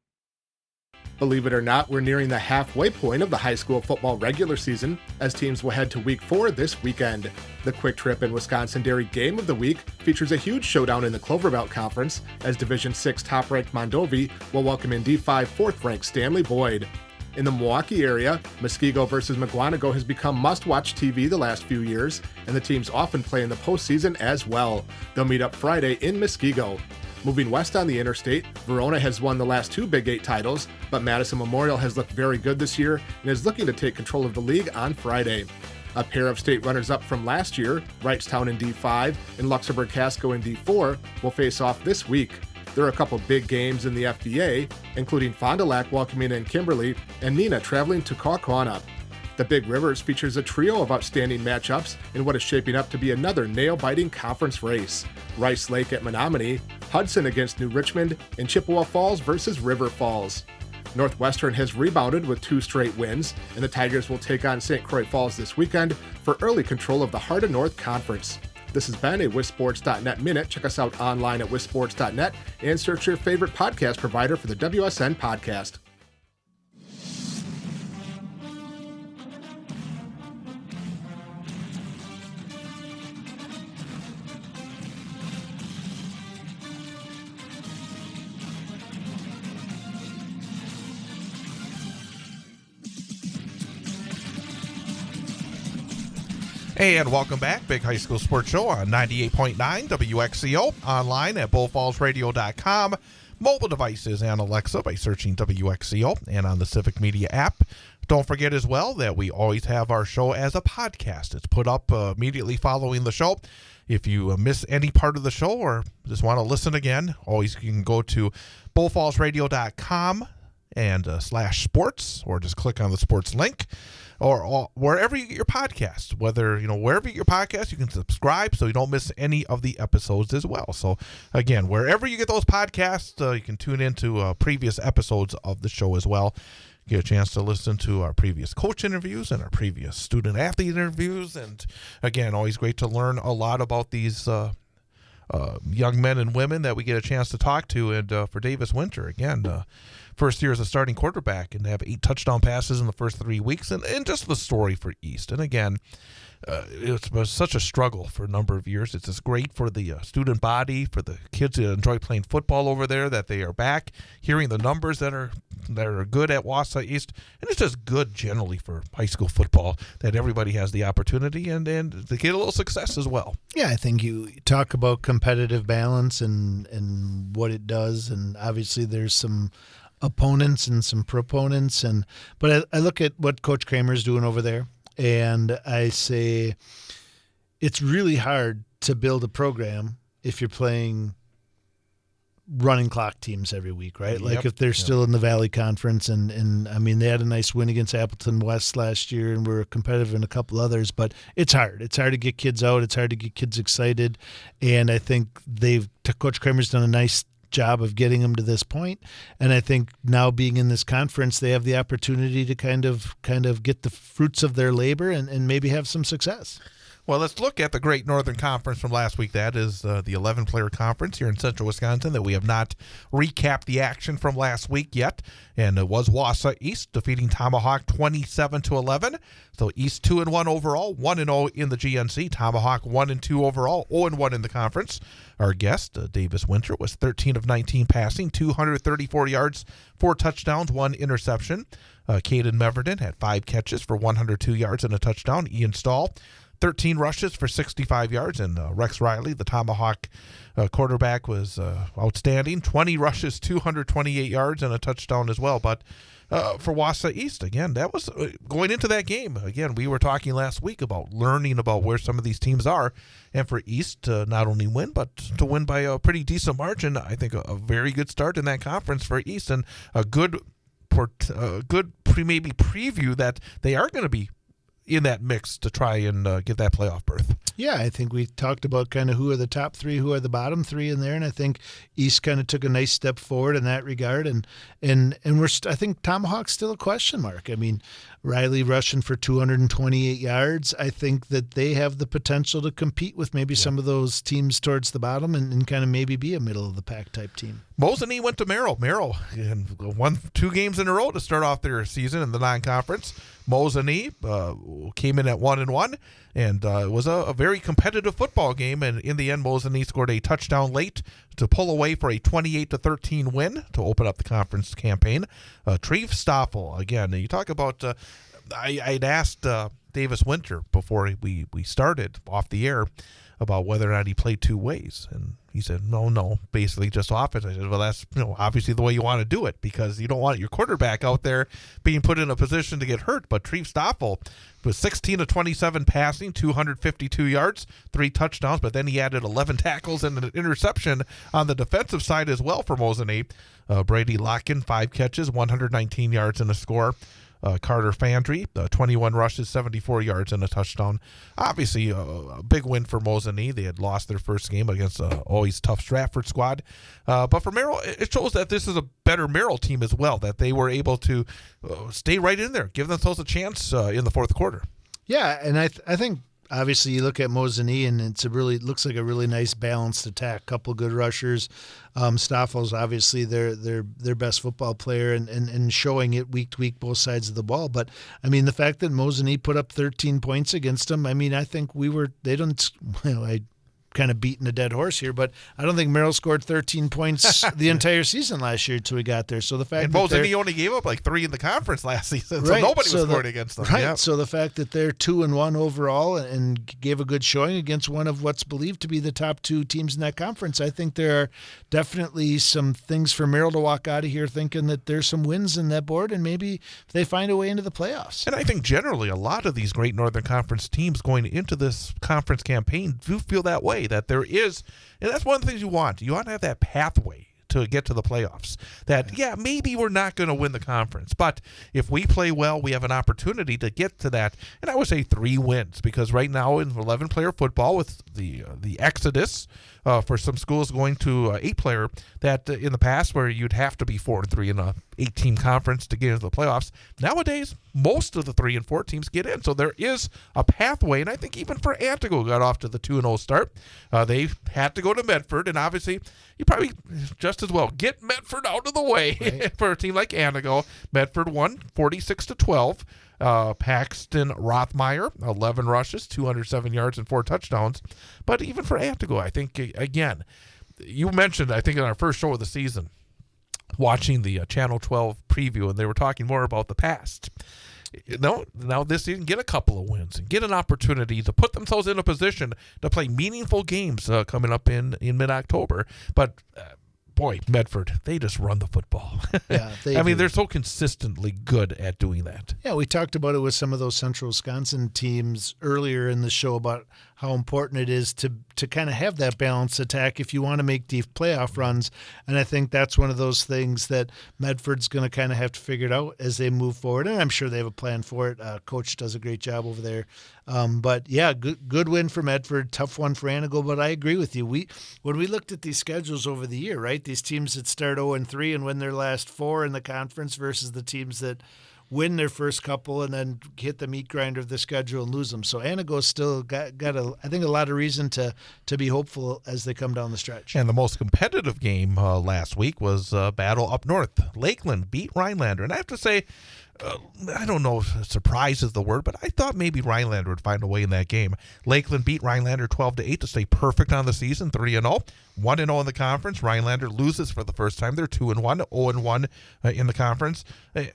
E: Believe it or not, we're nearing the halfway point of the high school football regular season as teams will head to week 4 this weekend. The Quick Trip in Wisconsin Dairy Game of the Week features a huge showdown in the Clover Belt Conference as Division 6 top-ranked Mondovi will welcome in D5 4th-ranked Stanley Boyd. In the Milwaukee area, Muskego versus McGuanago has become must-watch TV the last few years, and the teams often play in the postseason as well. They'll meet up Friday in Muskego. Moving west on the interstate, Verona has won the last 2 Big 8 titles, but Madison Memorial has looked very good this year and is looking to take control of the league on Friday. A pair of state runners-up from last year, Wrightstown in D5 and Luxembourg-Casco in D4, will face off this week. There are a couple big games in the FBA, including Fond du Lac welcoming in Kimberly and Neenah traveling to Kaukauna. The Big Rivers features a trio of outstanding matchups in what is shaping up to be another nail-biting conference race. Rice Lake at Menominee, Hudson against New Richmond, and Chippewa Falls versus River Falls. Northwestern has rebounded with 2 straight wins, and the Tigers will take on St. Croix Falls this weekend for early control of the Heart of North Conference. This has been a WisSports.net Minute. Check us out online at WisSports.net and search your favorite podcast provider for the WSN podcast.
A: And welcome back. Big High School Sports Show on 98.9 WXCO, online at bullfallsradio.com, mobile devices and Alexa by searching WXCO, and on the Civic Media app. Don't forget as well that we always have our show as a podcast. It's put up immediately following the show. If you miss any part of the show or just want to listen again, always you can go to bullfallsradio.com and /sports, or just click on the sports link. Or wherever you get your podcast, wherever you get your podcast, you can subscribe so you don't miss any of the episodes as well. So, again, wherever you get those podcasts, you can tune into previous episodes of the show as well. Get a chance to listen to our previous coach interviews and our previous student-athlete interviews. And, again, always great to learn a lot about these young men and women that we get a chance to talk to. And for Davis Winter, again, first year as a starting quarterback and have 8 touchdown passes in the first 3 weeks, and just the story for East. And again, it was such a struggle for a number of years. It's just great for the student body, for the kids that enjoy playing football over there, that they are back, hearing the numbers that are good at Wausau East. And it's just good generally for high school football that everybody has the opportunity and to get a little success as well.
B: Yeah, I think you talk about competitive balance and what it does, and obviously there's some opponents and some proponents, but I look at what Coach Kramer's doing over there, and I say it's really hard to build a program if you're playing running clock teams every week, right? Like
A: Yep.
B: if they're still in the Valley Conference, and I mean, they had a nice win against Appleton West last year and were competitive in a couple others, but it's hard. It's hard to get kids out. It's hard to get kids excited. And I think Coach Kramer's done a nice job of getting them to this point. And I think now being in this conference, they have the opportunity to kind of get the fruits of their labor and maybe have some success.
A: Well, let's look at the Great Northern Conference from last week. That is the 11-player conference here in central Wisconsin that we have not recapped the action from last week yet. And it was Wausau East defeating Tomahawk 27-11. So East 2-1 overall, 1-0 in the GNC. Tomahawk 1-2 overall, 0-1 in the conference. Our guest, Davis Winter, was 13 of 19 passing, 234 yards, 4 touchdowns, 1 interception. Caden Meverden had 5 catches for 102 yards and a touchdown. Ian Stahl, 13 rushes for 65 yards, and Rex Riley, the Tomahawk quarterback, was outstanding. 20 rushes, 228 yards, and a touchdown as well. But for Wausau East, again, that was going into that game. Again, we were talking last week about learning about where some of these teams are, and for East to not only win, but to win by a pretty decent margin. I think a very good start in that conference for East, and a good maybe preview that they are going to be in that mix to try and get that playoff berth.
B: Yeah, I think we talked about kind of who are the top 3, who are the bottom 3 in there, and I think East kind of took a nice step forward in that regard, and I think Tomahawk's still a question mark. I mean, Riley rushing for 228 yards. I think that they have the potential to compete with maybe some of those teams towards the bottom and kind of maybe be a middle of the pack type team.
A: Mosinee went to Merrill. Merrill won 2 games in a row to start off their season in the non-conference. Mosinee came in at 1-1, and it was a very competitive football game. And in the end, Mosinee scored a touchdown late to pull away for a 28-13 win to open up the conference campaign. Treve Stoffel, again, you talk about. I'd asked Davis Winter before we started off the air about whether or not he played 2 ways, and he said no, basically just offense. I said, well, that's obviously the way you want to do it, because you don't want your quarterback out there being put in a position to get hurt. But Treve Stoffel was 16 of 27 passing, 252 yards, 3 touchdowns, but then he added 11 tackles and an interception on the defensive side as well for Mosinee. Brady Locken, 5 catches, 119 yards and a score. Carter Fandry, 21 rushes, 74 yards, and a touchdown. Obviously, a big win for Mosinee. They had lost their first game against always tough Stratford squad. But for Merrill, it shows that this is a better Merrill team as well, that they were able to stay right in there, give themselves a chance in the fourth quarter.
B: Yeah, and I think obviously you look at Mosinee and it looks like a really nice balanced attack. Couple good rushers. Stoffel's obviously their best football player and showing it week to week both sides of the ball. But I mean, the fact that Mosinee put up 13 points against them, I mean, I think I kind of beating a dead horse here, but I don't think Merrill scored 13 points the entire season last year until we got there. So the fact
A: and
B: that
A: Mosinee only gave up like 3 in the conference last season, so
B: right,
A: nobody was scoring against them.
B: Right.
A: Yep.
B: So the fact that they're 2-1 overall and gave a good showing against one of what's believed to be the top 2 teams in that conference, I think there are definitely some things for Merrill to walk out of here thinking that there's some wins in that board and maybe they find a way into the playoffs.
A: And I think generally a lot of these great Northern Conference teams going into this conference campaign do feel that way, that there is. And that's one of the things you want. You want to have that pathway to get to the playoffs. That, maybe we're not going to win the conference, but if we play well, we have an opportunity to get to that. And I would say 3 wins, because right now in 11-player football with the exodus for some schools going to 8-player, that in the past where you'd have to be 4-3 in a 8-team conference to get into the playoffs, nowadays most of the 3 and 4 teams get in. So there is a pathway, and I think even for Antigo got off to the 2-0 start. They had to go to Medford, and obviously you probably just as well get Medford out of the way right. For a team like Antigo. Medford won 46-12. Paxton Rothmeyer, 11 rushes, 207 yards, and 4 touchdowns. But even for Antigo, I think, again, you mentioned, I think in our first show of the season, watching the Channel 12 preview, and they were talking more about the past. Now this season, get a couple of wins and get an opportunity to put themselves in a position to play meaningful games coming up in mid-October. But boy, Medford, they just run the football.
B: Yeah,
A: they're so consistently good at doing that.
B: Yeah, we talked about it with some of those Central Wisconsin teams earlier in the show about how important it is to kind of have that balanced attack if you want to make deep playoff runs. And I think that's one of those things that Medford's going to kind of have to figure it out as they move forward. And I'm sure they have a plan for it. Coach does a great job over there. But yeah, good win for Medford. Tough one for Anago, but I agree with you. When we looked at these schedules over the year, right, these teams that start 0-3 and win their last 4 in the conference versus the teams that win their first couple and then hit the meat grinder of the schedule and lose them. So Anago's still got I think a lot of reason to be hopeful as they come down the stretch.
A: And the most competitive game last week was battle up north. Lakeland beat Rhinelander, and I have to say, I don't know if surprise is the word, but I thought maybe Rhinelander would find a way in that game. Lakeland beat Rhinelander 12-8 to stay perfect on the season, 3-0, 1-0 in the conference. Rhinelander loses for the first time. They're 2-1, 0-1 in the conference.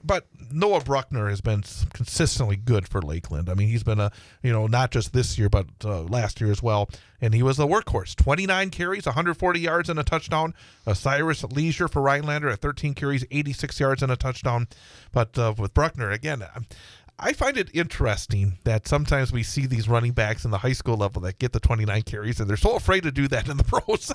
A: But Noah Bruckner has been consistently good for Lakeland. I mean, he's been not just this year, but last year as well. And he was a workhorse. 29 carries, 140 yards and a touchdown. Cyrus Leisure for Rhinelander at 13 carries, 86 yards and a touchdown. But with Bruckner, again, I find it interesting that sometimes we see these running backs in the high school level that get the 29 carries, and they're so afraid to do that in the pros.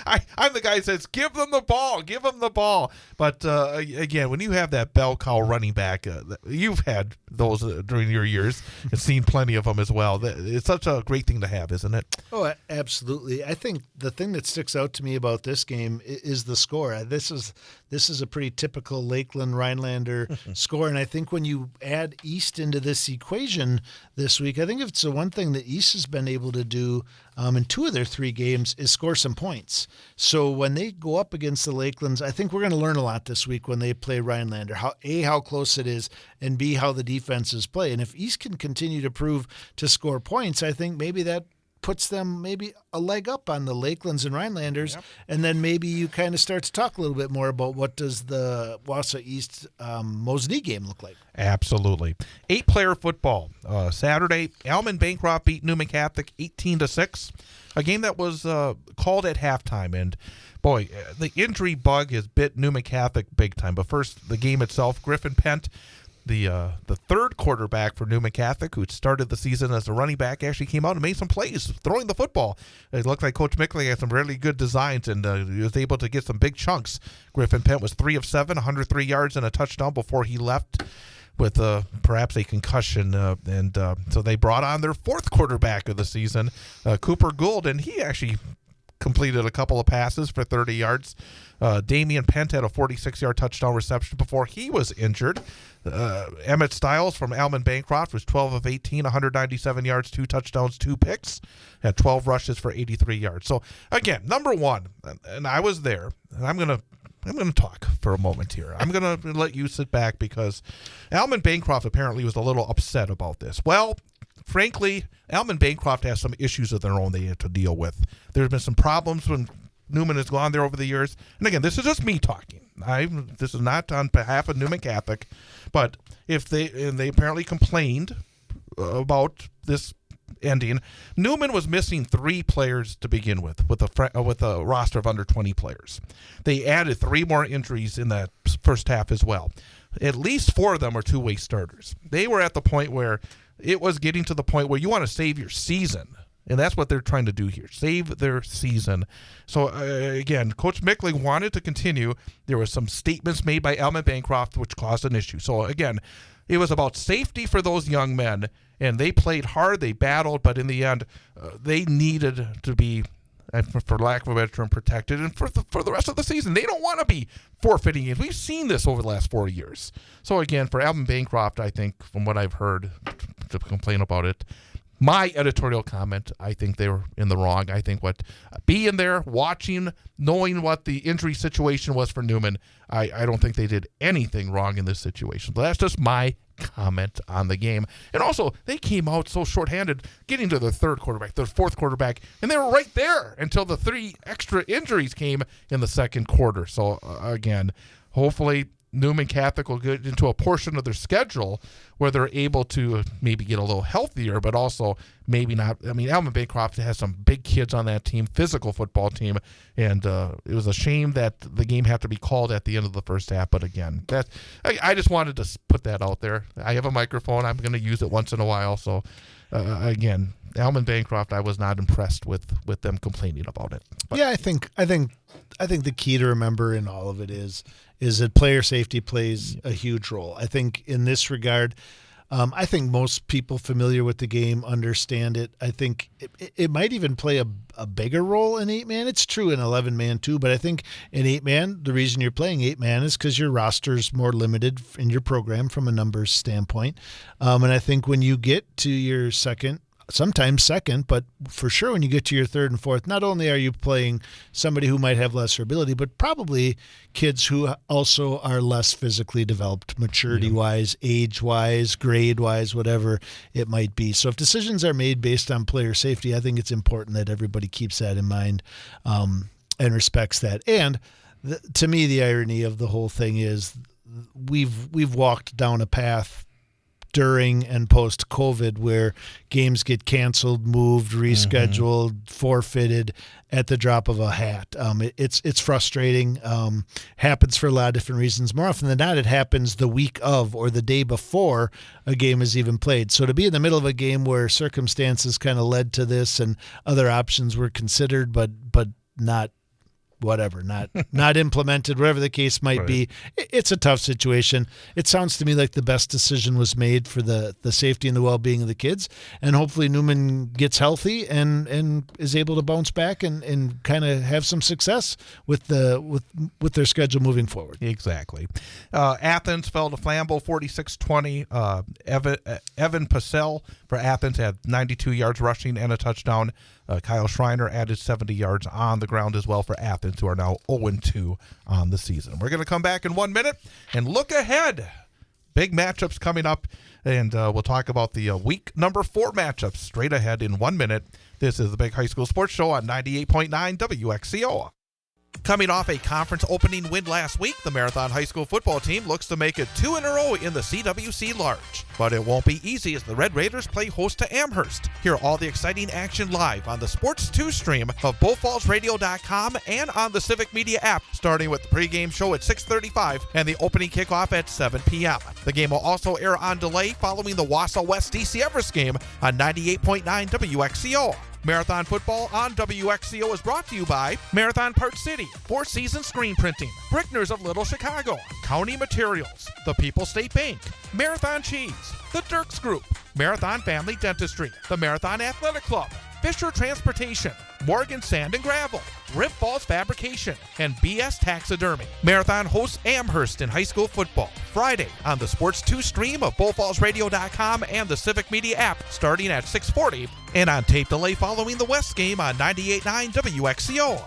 A: I'm the guy that says, give them the ball. But again, when you have that bell cow running back, you've had those during your years and seen plenty of them as well. It's such a great thing to have, isn't it?
B: Oh, absolutely. I think the thing that sticks out to me about this game is the score. This is a pretty typical Lakeland Rhinelander score, and I think when you add East into this equation this week, I think it's the one thing that East has been able to do in 2 of their 3 games is score some points. So when they go up against the Lakelands, I think we're going to learn a lot this week when they play Rhinelander. How close it is, and B, how the defenses play. And if East can continue to prove to score points, I think maybe that puts them maybe a leg up on the Lakelands and Rhinelanders, yep. And then maybe you kind of start to talk a little bit more about what does the Wausau East Mosney game look like.
A: Absolutely. 8-player football. Saturday, Alman Bancroft beat Newman Catholic 18-6, a game that was called at halftime. And boy, the injury bug has bit Newman Catholic big time. But first, the game itself, Griffin Pent, the third quarterback for Newman Catholic, who started the season as a running back, actually came out and made some plays throwing the football. It looked like Coach Mickling had some really good designs, and he was able to get some big chunks. Griffin Pent was 3 of 7, 103 yards and a touchdown before he left with perhaps a concussion. So they brought on their 4th quarterback of the season, Cooper Gould, and he actually completed a couple of passes for 30 yards. Damian Pent had a 46-yard touchdown reception before he was injured. Emmett Stiles from Alman Bancroft was 12 of 18, 197 yards, 2 touchdowns, 2 picks, had 12 rushes for 83 yards. So again, number one, and I was there, and I'm gonna talk for a moment here. I'm gonna let you sit back because Alman Bancroft apparently was a little upset about this. Well, frankly, Alman Bancroft has some issues of their own they have to deal with. There's been some problems when Newman has gone there over the years. And again, this is just me talking. This is not on behalf of Newman Catholic. But they apparently complained about this ending. Newman was missing 3 players to begin with a roster of under 20 players. They added 3 more injuries in that first half as well. At least 4 of them are 2-way starters. They were at the point where it was getting to the point where you want to save your season. And that's what they're trying to do here, save their season. So, again, Coach Mickling wanted to continue. There were some statements made by Alman Bancroft which caused an issue. So, again, it was about safety for those young men, and they played hard, they battled, but in the end, they needed to be, for lack of a better term, protected. And for the rest of the season, they don't want to be forfeiting it. We've seen this over the last 4 years. So, again, for Alman Bancroft, I think, from what I've heard, to complain about it, my editorial comment, I think they were in the wrong. I think being there, watching, knowing what the injury situation was for Newman, I don't think they did anything wrong in this situation. But that's just my comment on the game. And also, they came out so shorthanded, getting to their 3rd quarterback, their 4th quarterback, and they were right there until the 3 extra injuries came in the 2nd quarter. So, again, hopefully Newman Catholic will get into a portion of their schedule where they're able to maybe get a little healthier, but also maybe not. I mean, Alman Bancroft has some big kids on that team, physical football team, and it was a shame that the game had to be called at the end of the first half. But again, I just wanted to put that out there. I have a microphone. I'm going to use it once in a while, so again, Elman Bancroft, I was not impressed with them complaining about it. But
B: yeah, I think the key to remember in all of it is that player safety plays a huge role. I think in this regard, I think most people familiar with the game understand it. I think it might even play a bigger role in 8-man. It's true in 11-man too, but I think in 8-man, the reason you're playing 8-man is because your roster's more limited in your program from a numbers standpoint. And I think when you get to your sometimes second, but for sure when you get to your third and fourth, not only are you playing somebody who might have lesser ability, but probably kids who also are less physically developed, maturity-wise, age-wise, grade-wise, whatever it might be. So if decisions are made based on player safety, I think it's important that everybody keeps that in mind and respects that. And to me, the irony of the whole thing is we've walked down a path during and post-COVID where games get canceled, moved, rescheduled, forfeited at the drop of a hat. It's frustrating. Happens for a lot of different reasons. More often than not, it happens the week of or the day before a game is even played. So to be in the middle of a game where circumstances kind of led to this and other options were considered but not not implemented, whatever the case might be. It's a tough situation. It sounds to me like the best decision was made for the safety and the well-being of the kids, and hopefully Newman gets healthy and is able to bounce back and kind of have some success with their schedule moving forward.
A: Exactly. Athens fell to Flambeau 46-20. Evan Purcell for Athens had 92 yards rushing and a touchdown. Kyle Schreiner added 70 yards on the ground as well for Athens, who are now 0-2 on the season. We're going to come back in 1 minute and look ahead. Big matchups coming up, and we'll talk about the week number 4 matchups straight ahead in 1 minute. This is the Big High School Sports Show on 98.9 WXCO. Coming off a conference opening win last week, the Marathon High School football team looks to make it 2 in a row in the CWC Large. But it won't be easy as the Red Raiders play host to Amherst. Hear all the exciting action live on the Sports 2 stream of BullFallsRadio.com and on the Civic Media app, starting with the pregame show at 6:35 and the opening kickoff at 7 p.m. The game will also air on delay following the Wausau West DC Everest game on 98.9 WXCO. Marathon Football on WXCO is brought to you by Marathon Park City, Four Seasons Screen Printing, Brickners of Little Chicago, County Materials, the People's State Bank, Marathon Cheese, the Dirks Group, Marathon Family Dentistry, the Marathon Athletic Club, Fisher Transportation, Morgan Sand and Gravel, Rip Falls Fabrication, and BS Taxidermy. Marathon hosts Amherst in high school football Friday on the Sports 2 stream of BullFallsRadio.com and the Civic Media app starting at 6:40 and on tape delay following the West game on 98.9 WXCO.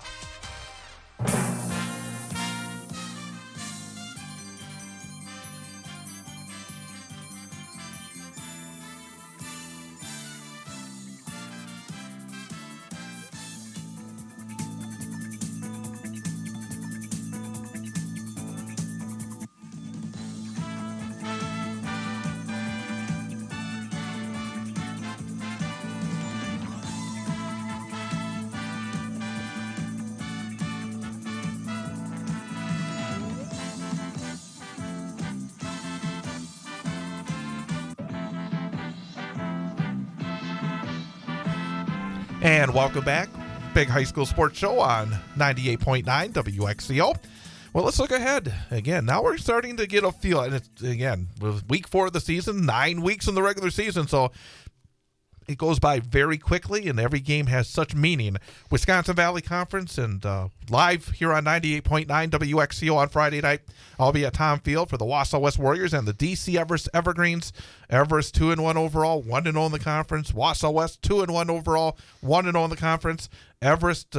A: And welcome back. Big High School Sports Show on 98.9 WXCO. Well, let's look ahead. Again, now we're starting to get a feel. And it's, again, week 4 of the season, 9 weeks in the regular season. So it goes by very quickly, and every game has such meaning. Wisconsin Valley Conference and live here on 98.9 WXCO on Friday night. I'll be at Tom Field for the Wausau West Warriors and the DC Everest Evergreens. Everest 2-1 overall, 1-0 in the conference. Wausau West 2-1 overall, 1-0 in the conference. Everest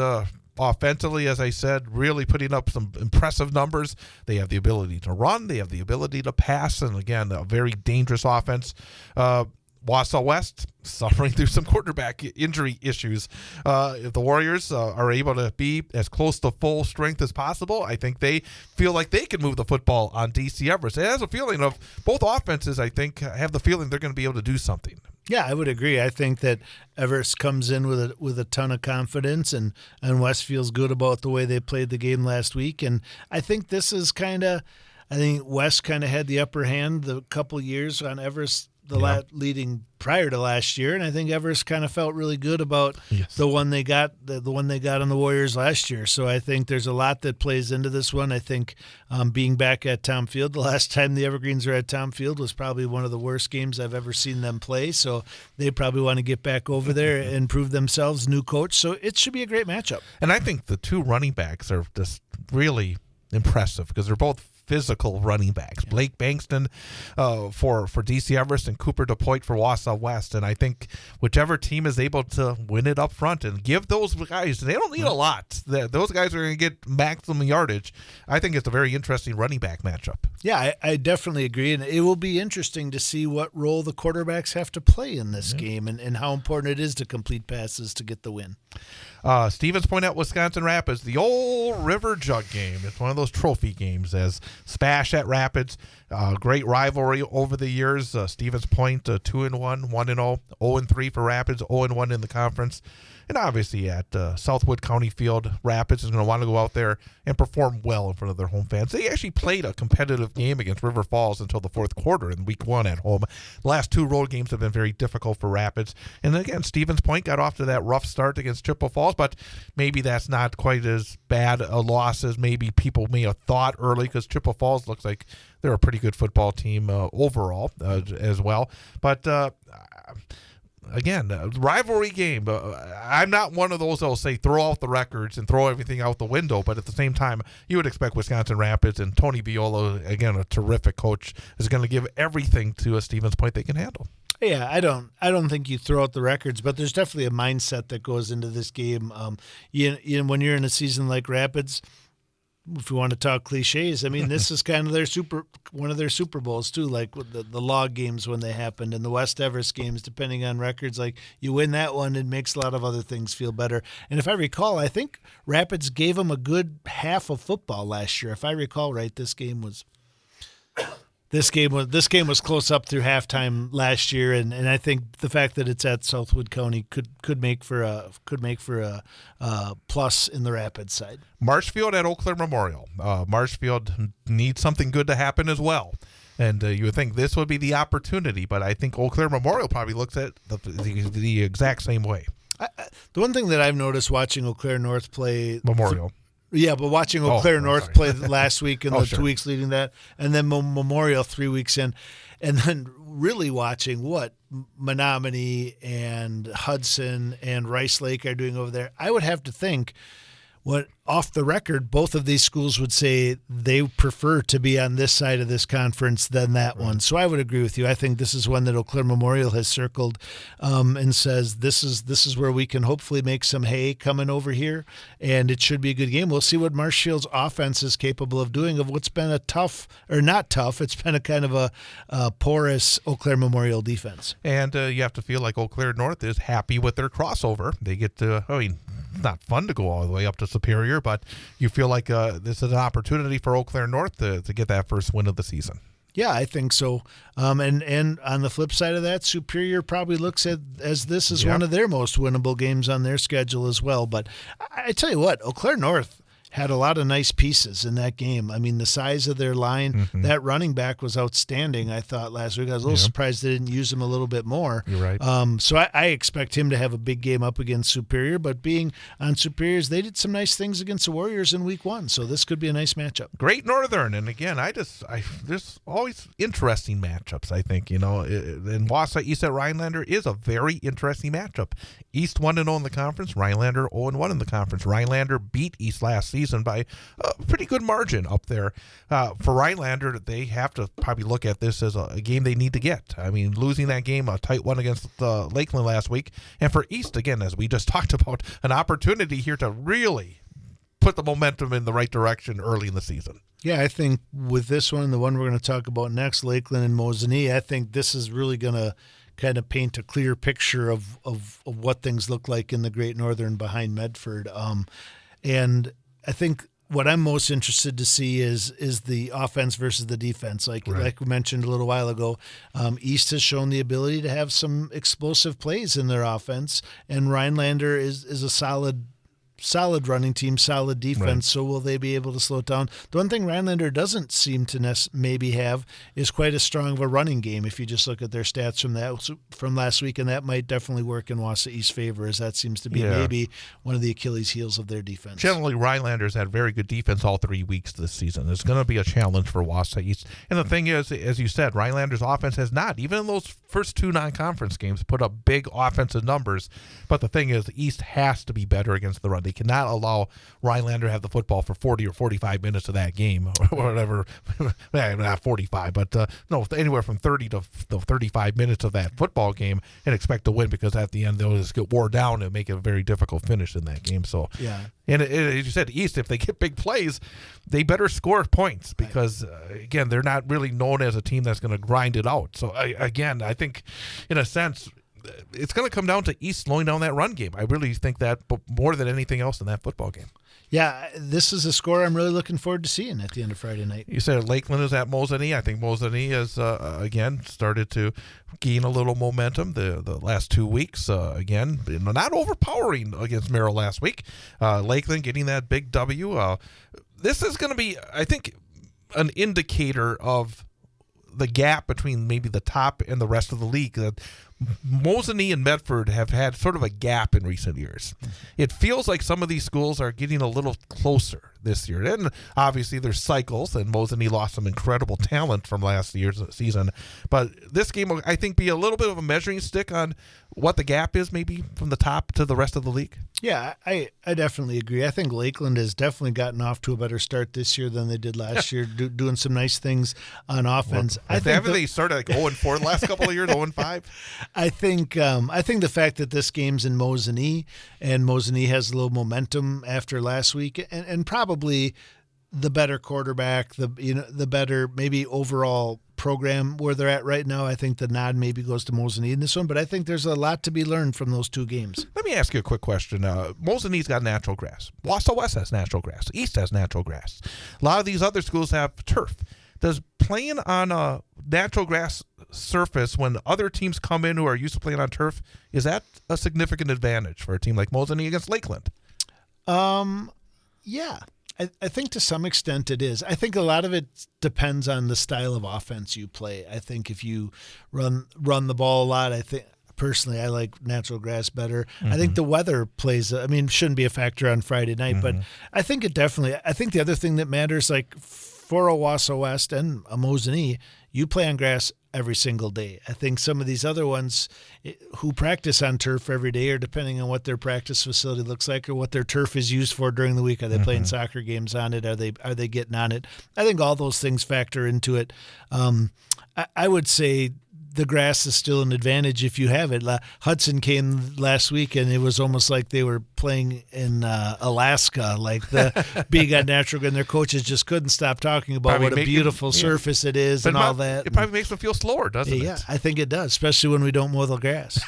A: offensively, as I said, really putting up some impressive numbers. They have the ability to run. They have the ability to pass. And again, a very dangerous offense. Wausau West suffering through some quarterback injury issues. If the Warriors are able to be as close to full strength as possible, I think they feel like they can move the football on DC Everest. It has a feeling of both offenses, I think, have the feeling they're going to be able to do something.
B: Yeah, I would agree. I think that Everest comes in with a ton of confidence, and West feels good about the way they played the game last week. And I think this is I think West kind of had the upper hand the couple years on Everest leading prior to last year, and I think Everest kind of felt really good about the one they got on the Warriors last year. So I think there's a lot that plays into this one. I think being back at Tom Field, the last time the Evergreens were at Tom Field was probably one of the worst games I've ever seen them play. So they probably want to get back over there and prove themselves. New coach, so it should be a great matchup.
A: And I think the two running backs are just really impressive because they're both physical running backs. Blake Bankston for DC Everest and Cooper DePoit for Wausau West. And I think whichever team is able to win it up front and give those guys, they don't need a lot. Those guys are going to get maximum yardage. I think it's a very interesting running back matchup.
B: Yeah, I definitely agree. And it will be interesting to see what role the quarterbacks have to play in this game and how important it is to complete passes to get the win.
A: Stevens Point at Wisconsin Rapids, the old River Jug game. It's one of those trophy games as Spash at Rapids. Great rivalry over the years. Stevens Point 2-1, 1-0, 0-3 for Rapids, 0-1 in the conference. And obviously at Southwood County Field, Rapids is going to want to go out there and perform well in front of their home fans. They actually played a competitive game against River Falls until the fourth quarter in week 1 at home. The last 2 road games have been very difficult for Rapids. And again, Stevens Point got off to that rough start against Chippewa Falls, but maybe that's not quite as bad a loss as maybe people may have thought early because Chippewa Falls looks like they're a pretty good football team overall as well. But again, rivalry game. I'm not one of those that will say throw out the records and throw everything out the window, but at the same time, you would expect Wisconsin Rapids and Tony Viola, again, a terrific coach, is going to give everything to a Stevens Point they can handle.
B: Yeah, I don't think you throw out the records, but there's definitely a mindset that goes into this game. When you're in a season like Rapids, if we want to talk cliches, I mean, this is kind of one of their Super Bowls too, like with the log games when they happened and the West Everest games, depending on records. Like you win that one, it makes a lot of other things feel better. And if I recall, I think Rapids gave them a good half of football last year. If I recall right, this game was close up through halftime last year, and I think the fact that it's at Southwood County could make for a plus in the Rapids side.
A: Marshfield at Eau Claire Memorial. Marshfield needs something good to happen as well. And you would think this would be the opportunity, but I think Eau Claire Memorial probably looks at the exact same way.
B: The one thing that I've noticed watching Eau Claire North play
A: Memorial.
B: Yeah, but watching Eau Claire North play last week and 2 weeks leading that, and then Memorial 3 weeks in, and then really watching what Menominee and Hudson and Rice Lake are doing over there, I would have to think, off the record, both of these schools would say they prefer to be on this side of this conference than that one. So I would agree with you. I think this is one that Eau Claire Memorial has circled and says this is where we can hopefully make some hay coming over here, and it should be a good game. We'll see what Marshfield's offense is capable of doing of what's been a tough, or not tough, it's been a kind of a porous Eau Claire Memorial defense.
A: And you have to feel like Eau Claire North is happy with their crossover. They get to, it's not fun to go all the way up to Superior, but you feel like this is an opportunity for Eau Claire North to get that first win of the season.
B: Yeah, I think so. And on the flip side of that, Superior probably looks at as this is one of their most winnable games on their schedule as well. But I tell you what, Eau Claire North had a lot of nice pieces in that game. I mean, the size of their line, that running back was outstanding, I thought, last week. I was a little surprised they didn't use him a little bit more.
A: You're right.
B: So I expect him to have a big game up against Superior, but being on Superior's, they did some nice things against the Warriors in week 1, so this could be a nice matchup.
A: Great Northern, and again, there's always interesting matchups, I think, and Wausau East at Rhinelander is a very interesting matchup. East 1-0 in the conference, Rhinelander 0-1 in the conference. Rhinelander beat East last season by a pretty good margin up there. For Rhinelander, they have to probably look at this as a game they need to get. I mean, losing that game, a tight one against Lakeland last week. And for East, again, as we just talked about, an opportunity here to really put the momentum in the right direction early in the season.
B: Yeah, I think with this one, the one we're going to talk about next, Lakeland and Mosinee, I think this is really going to kind of paint a clear picture of what things look like in the Great Northern behind Medford. And I think what I'm most interested to see is the offense versus the defense. Like we mentioned a little while ago, East has shown the ability to have some explosive plays in their offense, and Rhinelander is a solid solid running team, solid defense. Right. So will they be able to slow it down? The one thing Rhinelander doesn't seem to maybe have is quite as strong of a running game. If you just look at their stats from last week, and that might definitely work in Wausau East's favor, as that seems to be maybe one of the Achilles heels of their defense.
A: Generally, Rhinelanders had very good defense all 3 weeks this season. It's going to be a challenge for Wausau East. And the thing is, as you said, Rhinelanders' offense has not, even in those first 2 non-conference games, put up big offensive numbers. But the thing is, the East has to be better against the run. They cannot allow Rhinelander to have the football for 40 or 45 minutes of that game, or whatever. Not 45, but no, anywhere from 30 to 35 minutes of that football game, and expect to win, because at the end they'll just get wore down and make it a very difficult finish in that game. So
B: yeah.
A: And as you said, East, if they get big plays, they better score points, because, again, they're not really known as a team that's going to grind it out. So, again, I think, in a sense, it's going to come down to East slowing down that run game. I really think that more than anything else in that football game.
B: Yeah, this is a score I'm really looking forward to seeing at the end of Friday night.
A: You said Lakeland is at Mosinee. I think Mosinee has, again, started to gain a little momentum the last 2 weeks. Again, not overpowering against Merrill last week. Lakeland getting that big W. This is going to be, I think, an indicator of the gap between maybe the top and the rest of the league. Mosinee and Medford have had sort of a gap in recent years. It feels like some of these schools are getting a little closer this year. And obviously there's cycles, and Mosinee lost some incredible talent from last year's season. But this game will, I think, be a little bit of a measuring stick on what the gap is maybe from the top to the rest of the league.
B: Yeah, I definitely agree. I think Lakeland has definitely gotten off to a better start this year than they did last year, doing some nice things on offense.
A: Well, haven't they started like 0-4 the last couple of years, 0-5?
B: I think the fact that this game's in Mosinee, and Mosinee has a little momentum after last week, and probably the better quarterback, the better maybe overall program where they're at right now. I think the nod maybe goes to Mosinee in this one, but I think there's a lot to be learned from those 2 games.
A: Let me ask you a quick question. Mosinee's got natural grass. Wausau West has natural grass. East has natural grass. A lot of these other schools have turf. Does playing on a natural grass surface when other teams come in who are used to playing on turf, is that a significant advantage for a team like Mosinee against Lakeland?
B: Yeah. I think to some extent it is. I think a lot of it depends on the style of offense you play. I think if you run the ball a lot, I think personally I like natural grass better. Mm-hmm. I think the weather shouldn't be a factor on Friday night, but I think it definitely. I think the other thing that matters, like for a Wausau West and a Mosinee, you play on grass every single day. I think some of these other ones who practice on turf every day, or depending on what their practice facility looks like or what their turf is used for during the week, are they playing soccer games on it? Are they getting on it? I think all those things factor into it. I would say the grass is still an advantage if you have it. Hudson came last week, and it was almost like they were playing in Alaska, like the being on natural, and their coaches just couldn't stop talking about probably what a beautiful surface it is, and all that.
A: It probably makes them feel slower, doesn't it?
B: Yeah, I think it does, especially when we don't mow the grass.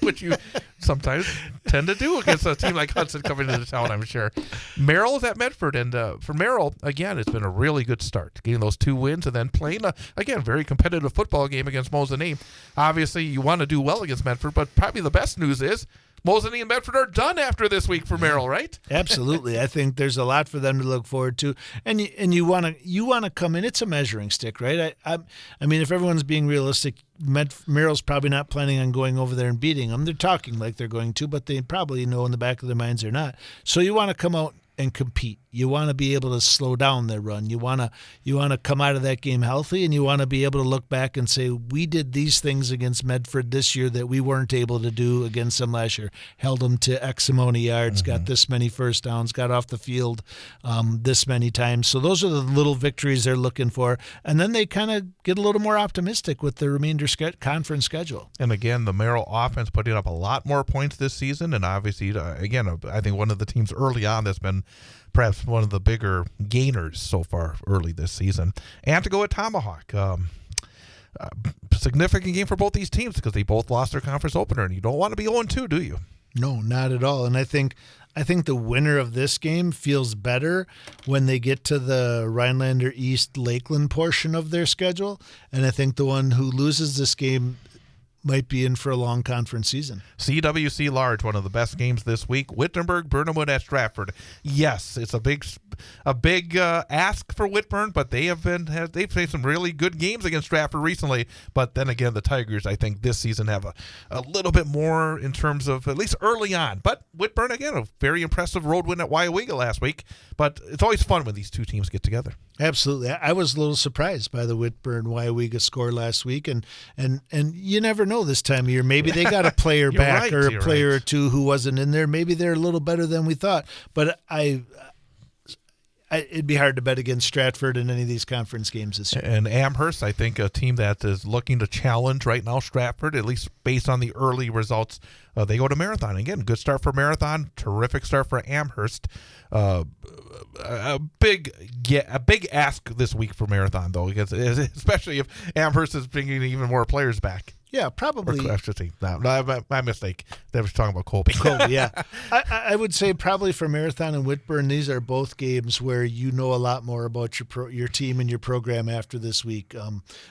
A: Which you sometimes tend to do against a team like Hudson coming into town, I'm sure. Merrill is at Medford, and for Merrill, again, it's been a really good start, getting those 2 wins and then playing, again, very competitive football game against Mosinee. Obviously, you want to do well against Medford, but probably the best news is Mosinee and Medford are done after this week for Merrill, right?
B: Absolutely. I think there's a lot for them to look forward to, and you want to come in. It's a measuring stick, right? I mean, if everyone's being realistic, Merrill's probably not planning on going over there and beating them. They're talking like they're going to, but they probably know in the back of their minds they're not. So you want to come out and compete. You want to be able to slow down their run. You want to come out of that game healthy, and you want to be able to look back and say, we did these things against Medford this year that we weren't able to do against them last year. Held them to X amount of yards, got this many first downs, got off the field this many times. So those are the little victories they're looking for. And then they kind of get a little more optimistic with the remainder conference schedule.
A: And again, the Merrill offense putting up a lot more points this season. And obviously, again, I think one of the teams early on that's been perhaps one of the bigger gainers so far early this season. And to go at Tomahawk. Significant game for both these teams because they both lost their conference opener, and you don't want to be 0-2, do you?
B: No, not at all. And I think the winner of this game feels better when they get to the Rhinelander East Lakeland portion of their schedule. And I think the one who loses this game might be in for a long conference season.
A: CWC Large, one of the best games this week. Wittenberg, Burnhamwood at Stratford. Yes, it's a big ask for Whitburn, but they've played some really good games against Stratford recently. But then again, the Tigers, I think this season have a little bit more in terms of at least early on. But Whitburn, again, a very impressive road win at Wyowega last week. But it's always fun when these two teams get together.
B: Absolutely. I was a little surprised by the Whitburn-Wyowega score last week, and you never know this time of year. Maybe they got a player back or a player or two who wasn't in there. Maybe they're a little better than we thought. But it'd be hard to bet against Stratford in any of these conference games this year.
A: And Amherst, I think, a team that is looking to challenge right now Stratford, at least based on the early results. They go to Marathon. Again, good start for Marathon, terrific start for Amherst. A big ask this week for Marathon, though, because especially if Amherst is bringing even more players back.
B: Yeah, probably.
A: My mistake. They were talking about Colby.
B: Yeah. I would say probably for Marathon and Whitburn, these are both games where you know a lot more about your team and your program after this week.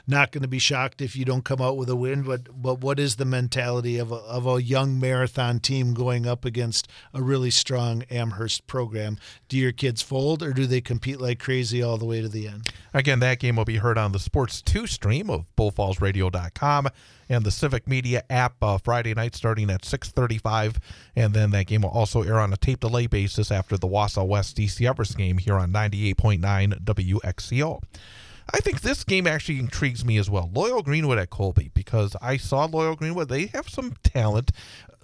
B: Not going to be shocked if you don't come out with a win, but what is the mentality of a young Marathon team going up against a really strong Amherst program? Do your kids fold, or do they compete like crazy all the way to the end?
A: Again, that game will be heard on the Sports 2 stream of BullFallsRadio.com. and the Civic Media app Friday night starting at 6:35. And then that game will also air on a tape delay basis after the Wausau West DC Everest game here on 98.9 WXCO. I think this game actually intrigues me as well. Loyal Greenwood at Colby, because I saw Loyal Greenwood. They have some talent.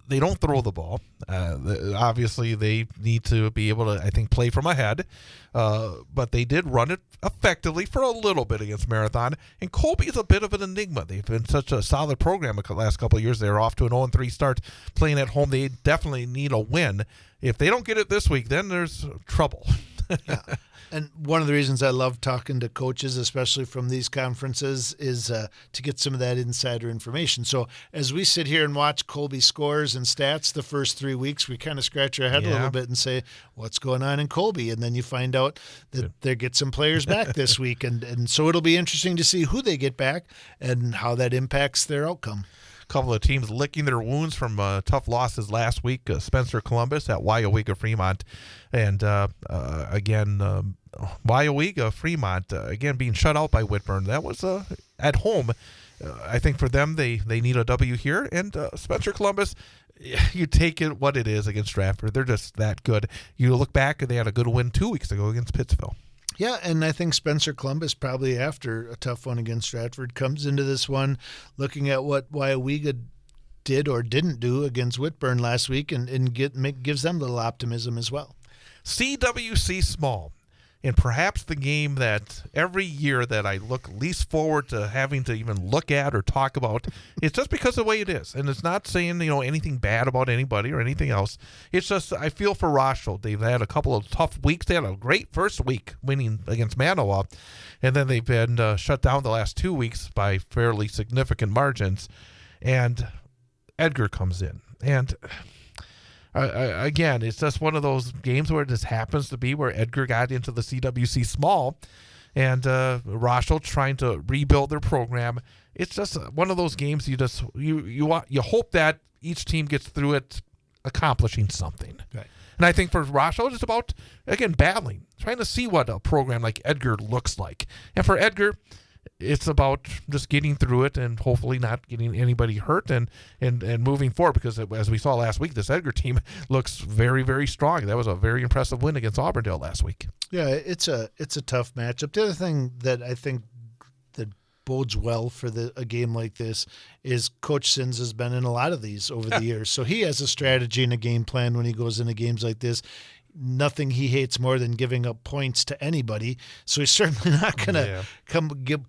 A: They don't throw the ball. Obviously, they need to be able to, I think, play from ahead. But they did run it effectively for a little bit against Marathon. And Colby is a bit of an enigma. They've been such a solid program the last couple of years. They're off to an 0-3 start playing at home. They definitely need a win. If they don't get it this week, then there's trouble.
B: Yeah. And one of the reasons I love talking to coaches, especially from these conferences, is to get some of that insider information. So as we sit here and watch Colby scores and stats the first 3 weeks, we kind of scratch our head a little bit and say, what's going on in Colby? And then you find out that they get some players back this week. And so it'll be interesting to see who they get back and how that impacts their outcome.
A: Couple of teams licking their wounds from tough losses last week. Spencer Columbus at Wyowega Fremont. And again, Wyowega Fremont, again, being shut out by Whitburn. That was at home. I think for them, they need a W here. And Spencer Columbus, you take it what it is against Stratford. They're just that good. You look back, and they had a good win 2 weeks ago against Pittsville.
B: Yeah, and I think Spencer Columbus, probably after a tough one against Stratford, comes into this one looking at what Wyowega did or didn't do against Whitburn last week and gives them a little optimism as well.
A: CWC Small, and perhaps the game that every year that I look least forward to having to even look at or talk about. It's just because of the way it is. And it's not saying, anything bad about anybody or anything else. It's just I feel for Rochelle. They've had a couple of tough weeks. They had a great first week winning against Manawa. And then they've been shut down the last 2 weeks by fairly significant margins. And Edgar comes in. And again, it's just one of those games where it just happens to be where Edgar got into the CWC Small, and Rochelle trying to rebuild their program. It's just one of those games you hope that each team gets through it accomplishing something.
B: Right.
A: And I think for Rochelle, it's about, again, battling, trying to see what a program like Edgar looks like. And for Edgar, it's about just getting through it and hopefully not getting anybody hurt and moving forward, because as we saw last week, this Edgar team looks very, very strong. That was a very impressive win against Auburndale last week.
B: Yeah, it's a tough matchup. The other thing that I think that bodes well for a game like this is Coach Sins has been in a lot of these over the years. So he has a strategy and a game plan when he goes into games like this. Nothing he hates more than giving up points to anybody. So he's certainly not going to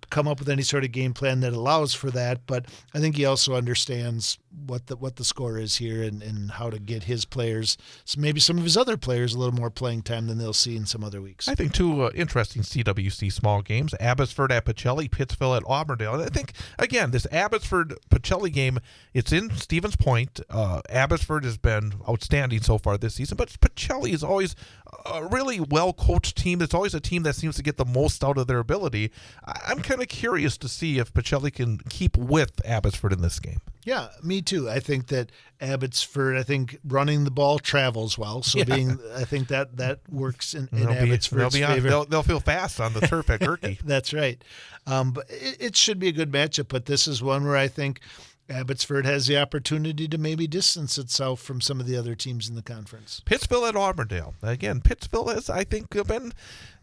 B: come up with any sort of game plan that allows for that. But I think he also understands what the score is here and how to get his players, so maybe some of his other players, a little more playing time than they'll see in some other weeks.
A: I think two interesting CWC small games: Abbotsford at Pacelli, Pittsville at Auburndale. And I think, again, this Abbotsford-Pacelli game, it's in Stevens Point. Abbotsford has been outstanding so far this season, but Pacelli is always always a really well-coached team. It's always a team that seems to get the most out of their ability. I'm kind of curious to see if Pacelli can keep with Abbotsford in this game.
B: Yeah, me too. I think that Abbotsford, running the ball travels well. So I think that works in Abbotsford's favor.
A: They'll feel fast on the turf at Gerke.
B: That's right. But it should be a good matchup. But this is one where I think Abbotsford has the opportunity to maybe distance itself from some of the other teams in the conference.
A: Pittsville at Auburndale. Again, Pittsville has, I think, been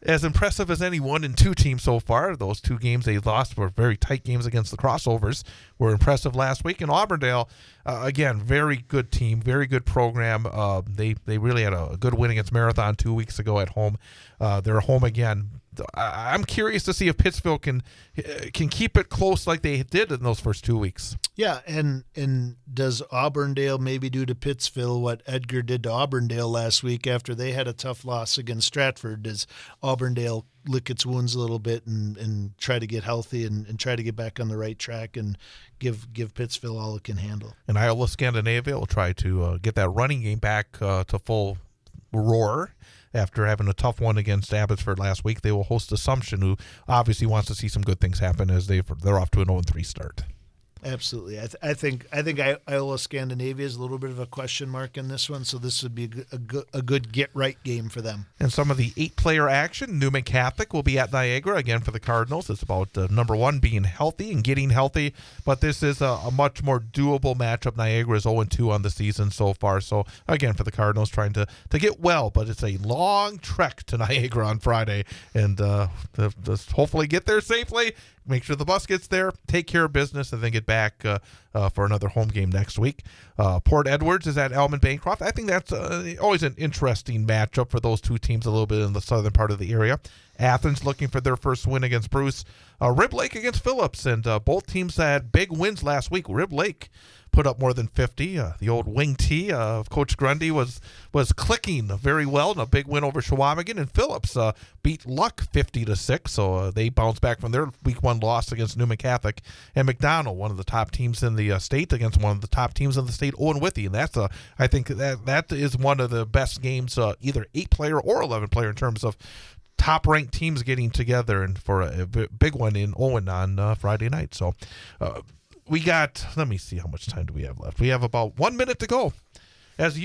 A: as impressive as any 1-2 team so far. Those 2 games they lost were very tight games against the Crossovers. Were impressive last week. And Auburndale, again, very good team, very good program. They really had a good win against Marathon 2 weeks ago at home. They're home again. I'm curious to see if Pittsville can keep it close like they did in those first 2 weeks.
B: Yeah, and does Auburndale maybe do to Pittsville what Edgar did to Auburndale last week after they had a tough loss against Stratford? Does Auburndale lick its wounds a little bit and try to get healthy and try to get back on the right track and give Pittsville all it can handle?
A: And Iowa Scandinavia will try to get that running game back to full roar. After having a tough one against Abbotsford last week, they will host Assumption, who obviously wants to see some good things happen as they're off to an 0-3 start.
B: Absolutely. I think Iowa Scandinavia is a little bit of a question mark in this one, so this would be a good get-right game for them.
A: And some of the 8-player action, Newman Catholic will be at Niagara again for the Cardinals. It's about number 1 being healthy and getting healthy, but this is a much more doable matchup. Niagara is 0-2 on the season so far, so again for the Cardinals trying to get well, but it's a long trek to Niagara on Friday, and just hopefully get there safely. Make sure the bus gets there, take care of business, and then get back for another home game next week. Port Edwards is at Elman Bancroft. I think that's always an interesting matchup for those 2 teams a little bit in the southern part of the area. Athens looking for their first win against Bruce. Rib Lake against Phillips, and both teams had big wins last week. Rib Lake put up more than 50. The old wing T of Coach Grundy was clicking very well in a big win over Shawamigan, and Phillips beat Luck 50-6, so they bounced back from their week 1 loss against Newman Catholic. And McDonald, one of the top teams in the state, against one of the top teams in the state, Owen Withy, and that's I think that is one of the best games, either 8-player or 11-player in terms of top-ranked teams getting together and for a big one in Owen on Friday night. So we got, let me see, how much time do we have left? We have about 1 minute to go. As you